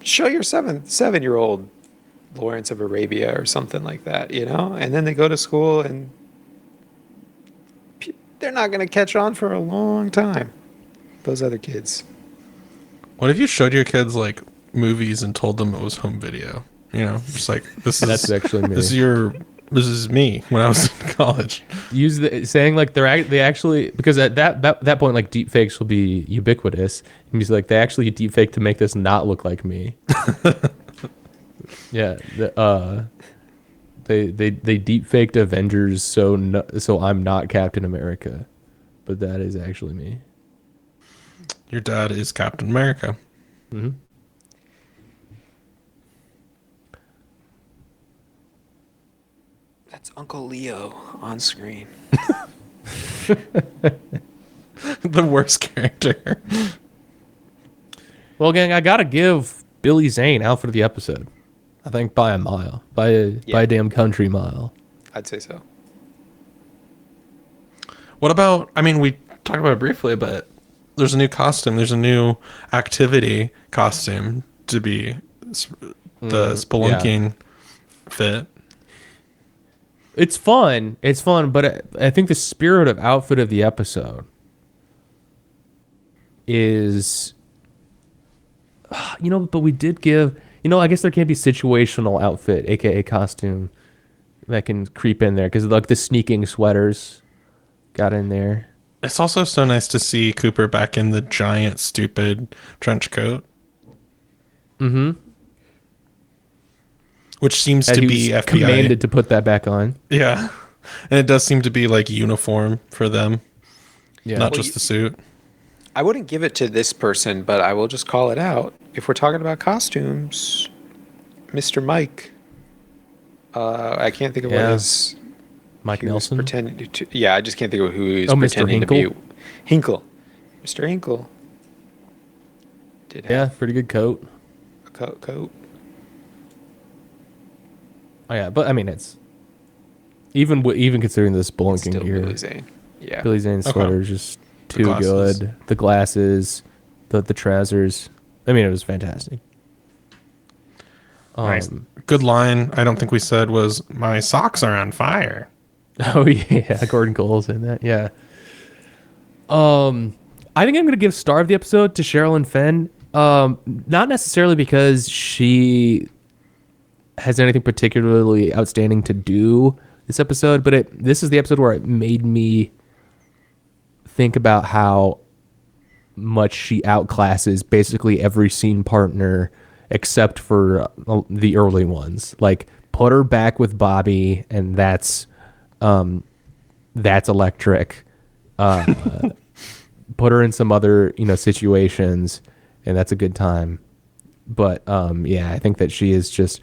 show your 7-year-old Lawrence of Arabia or something like that, you know? And then they go to school and they're not going to catch on for a long time. Those other kids. What if you showed your kids like movies and told them it was home video? You know, just like this is That's actually me. this is me when I was in college. Use the saying like they actually, because at that point like deep fakes will be ubiquitous, and he's like, they actually deep fake to make this not look like me. Yeah, they deep faked Avengers so I'm not Captain America, but that is actually me. Your dad is Captain America. Mm-hmm. That's Uncle Leo on screen. The worst character. Well, gang, I gotta give Billy Zane outfit of the episode. I think by a mile, by a damn country mile. I'd say so. What about, I mean, we talked about it briefly, but there's a new costume. There's a new activity costume to be the spelunking fit. It's fun, but I think the spirit of outfit of the episode is, but we did give, I guess there can't be situational outfit, aka costume, that can creep in there, because like the sneaking sweaters got in there. It's also so nice to see Cooper back in the giant, stupid trench coat. Mm-hmm. Which seems And to he be was FBI. commanded to put that back on. Yeah. And it does seem to be like uniform for them, Yeah. not Well, just the suit. I wouldn't give it to this person, but I will just call it out. If we're talking about costumes, Mr. Mike. I can't think of what his Mike he was Nelson. pretending to. Yeah, I just can't think of who he was Oh, Mr. pretending to be. Hinkle? Hinkle. Mr. Hinkle. Did Yeah, have pretty good coat. a coat. Oh yeah, but I mean it's even considering this spelunking Still gear. Billy Zane. Yeah. Billy Zane's Okay. sweater is just The too glasses. good. The glasses, the trousers. I mean, it was fantastic. Nice. Good line. I don't think we said was, my socks are on fire. Oh yeah, Gordon Cole's in that. Yeah. I think I'm gonna give star of the episode to Sherilyn Fenn. Not necessarily because she has anything particularly outstanding to do this episode, but this is the episode where it made me think about how much she outclasses basically every scene partner except for the early ones. Like, put her back with Bobby, and that's electric. Put her in some other situations, and that's a good time. But yeah, I think that she is just,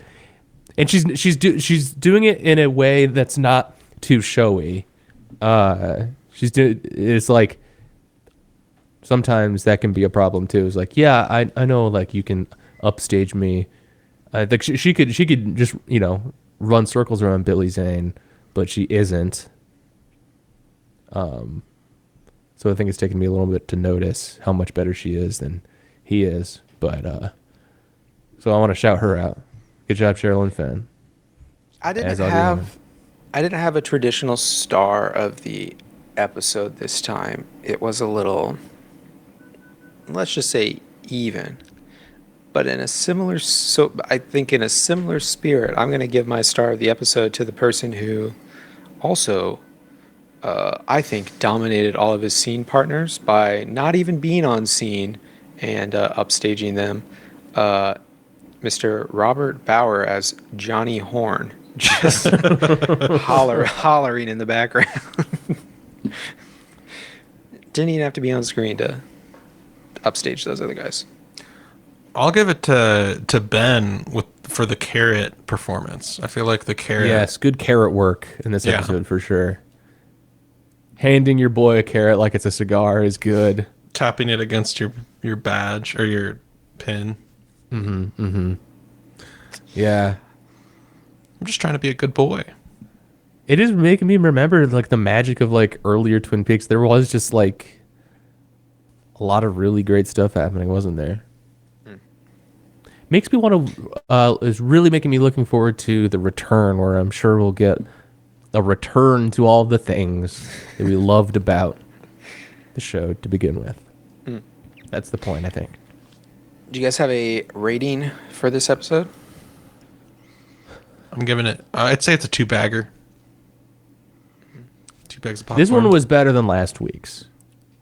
and she's doing it in a way that's not too showy. It's like sometimes that can be a problem too. It's like, yeah, I know, like, you can upstage me. I think she could just run circles around Billy Zane, but she isn't. So I think it's taken me a little bit to notice how much better she is than he is. But So I want to shout her out. Good job, Sherilyn Fenn. I didn't As Audrey have I didn't have a traditional star of the episode this time. It was a little, let's just say, even. But in a similar, so I think in a similar spirit, I'm going to give my star of the episode to the person who also, I think, dominated all of his scene partners by not even being on scene and upstaging them. Mr. Robert Bauer as Johnny Horn, just hollering in the background. Didn't even have to be on screen to upstage those other guys. I'll give it to Ben for the carrot performance. I feel like the carrot. Yes, good carrot work in this Yeah. episode for sure. Handing your boy a carrot like it's a cigar is good. Tapping it against your badge or your pin. Yeah. I'm just trying to be a good boy. It is making me remember like the magic of like earlier Twin Peaks. There was just like a lot of really great stuff happening, wasn't there? Makes me want to is really making me looking forward to the return, where I'm sure we'll get a return to all the things that we loved about the show to begin with. That's the point, I think. Do you guys have a rating for this episode? I'm giving it. I'd say it's a 2-bagger. 2 bags of popcorn. This one was better than last week's.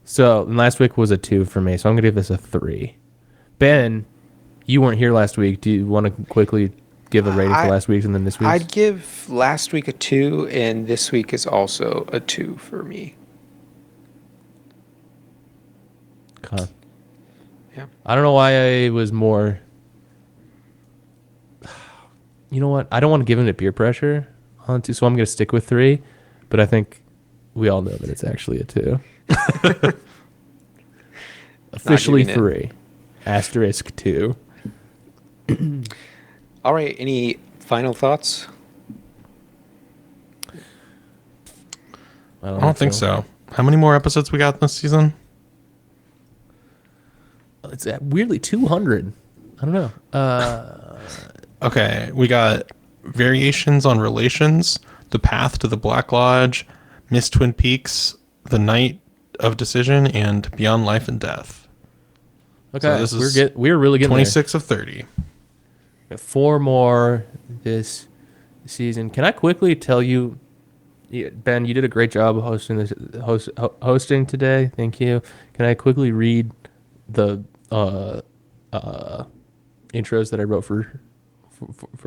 So last week was a 2 for me, so I'm gonna give this a 3. Ben, you weren't here last week. Do you want to quickly give a rating for last week's and then this week's? I'd give last week a 2, and this week is also a 2 for me. Okay. Yeah. I don't know why I was more. You know what? I don't want to give in to peer pressure on 2, so I'm going to stick with 3. But I think we all know that it's actually a 2. Officially giving in. 3. Asterisk 2. All right. Any final thoughts? I don't think so. How many more episodes we got this season? It's weirdly 200. I don't know. Okay, we got Variations on Relations, The Path to the Black Lodge, Miss Twin Peaks, The Night of Decision, and Beyond Life and Death. Okay, So this is we're really getting 26 of 30. there. 4 more this season. Can I quickly tell you, Ben, you did a great job hosting hosting today. Thank you. Can I quickly read the intros that I wrote for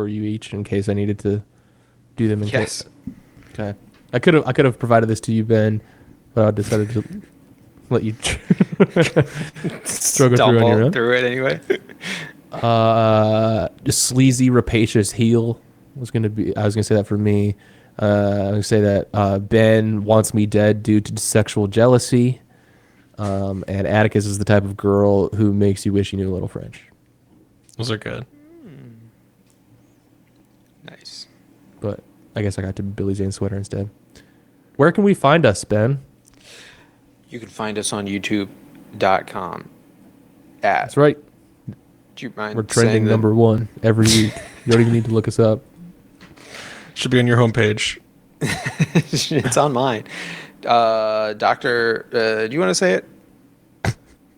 you each in case I needed to do them in Yes. case? Okay. I could have provided this to you, Ben, but I decided to let you struggle through on your own. through it anyway. Just sleazy, rapacious heel was gonna be. I was gonna say that for me. I was gonna say that Ben wants me dead due to sexual jealousy, and Atticus is the type of girl who makes you wish you knew a little French. Those are good. Nice. But I guess I got to Billy Zane sweater instead. Where can we find us, Ben? You can find us on YouTube.com. That's right. Do you mind We're saying trending the- number 1 every week. You don't even need to look us up. Should be on your homepage. It's on mine. Doctor, do you want to say it?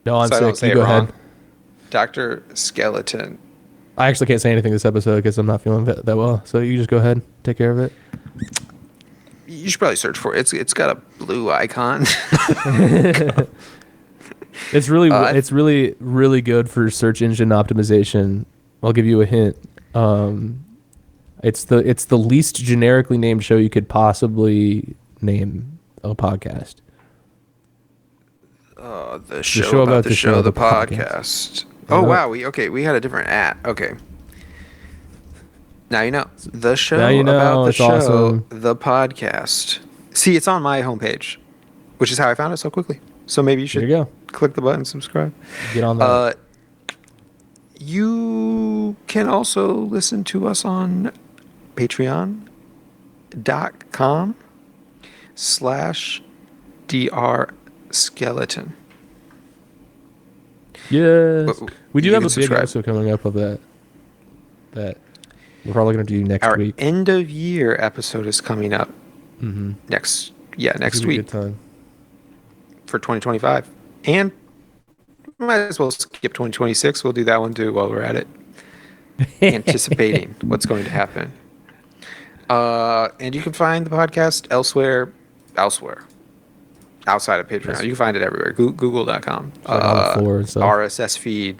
No, I'm So I don't sick. say You it go wrong. ahead. Dr. Skeleton. I actually can't say anything this episode because I'm not feeling that well. So you just go ahead, take care of it. You should probably search for it. It's got a blue icon. It's really really good for search engine optimization. I'll give you a hint. It's the least generically named show you could possibly name a podcast. The show about the show, the podcast. Oh Yeah. wow, we had a different Okay. Now you know the show Now you know, about the it's show, awesome. the podcast. See, it's on my homepage, which is how I found it so quickly. So maybe you There should you go. click the button, subscribe. Get on that. You can also listen to us on patreon.com/dr skeleton. Yes. But We do you have can a big subscribe. episode coming up of that. that we're probably going to do next Our week. end of year episode is coming up next It's gonna be a week good time. for 2025. And might as well skip 2026. We'll do that one too while we're at it. Anticipating what's going to happen. And you can find the podcast elsewhere, outside of Patreon. Yes. You can find it everywhere. Google.com. Like on the floor and stuff. RSS feed.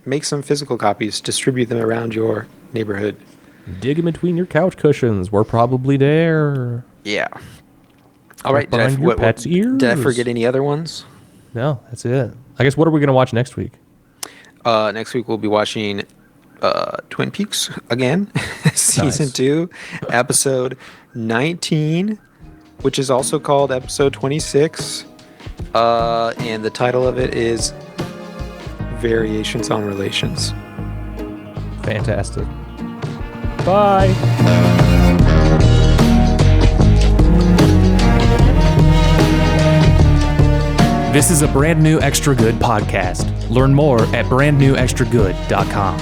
Make some physical copies. Distribute them around your neighborhood. Dig in between your couch cushions. We're probably there. Yeah. All right. behind your pet's Did I ears. forget any other ones? No, that's it. I guess what are we going to watch next week? Next week we'll be watching Twin Peaks again, season Nice. 2, episode 19, which is also called episode 26. And the title of it is Variations on Relations. Fantastic. Bye. This is a brand new Extra Good podcast. Learn more at brandnewextragood.com.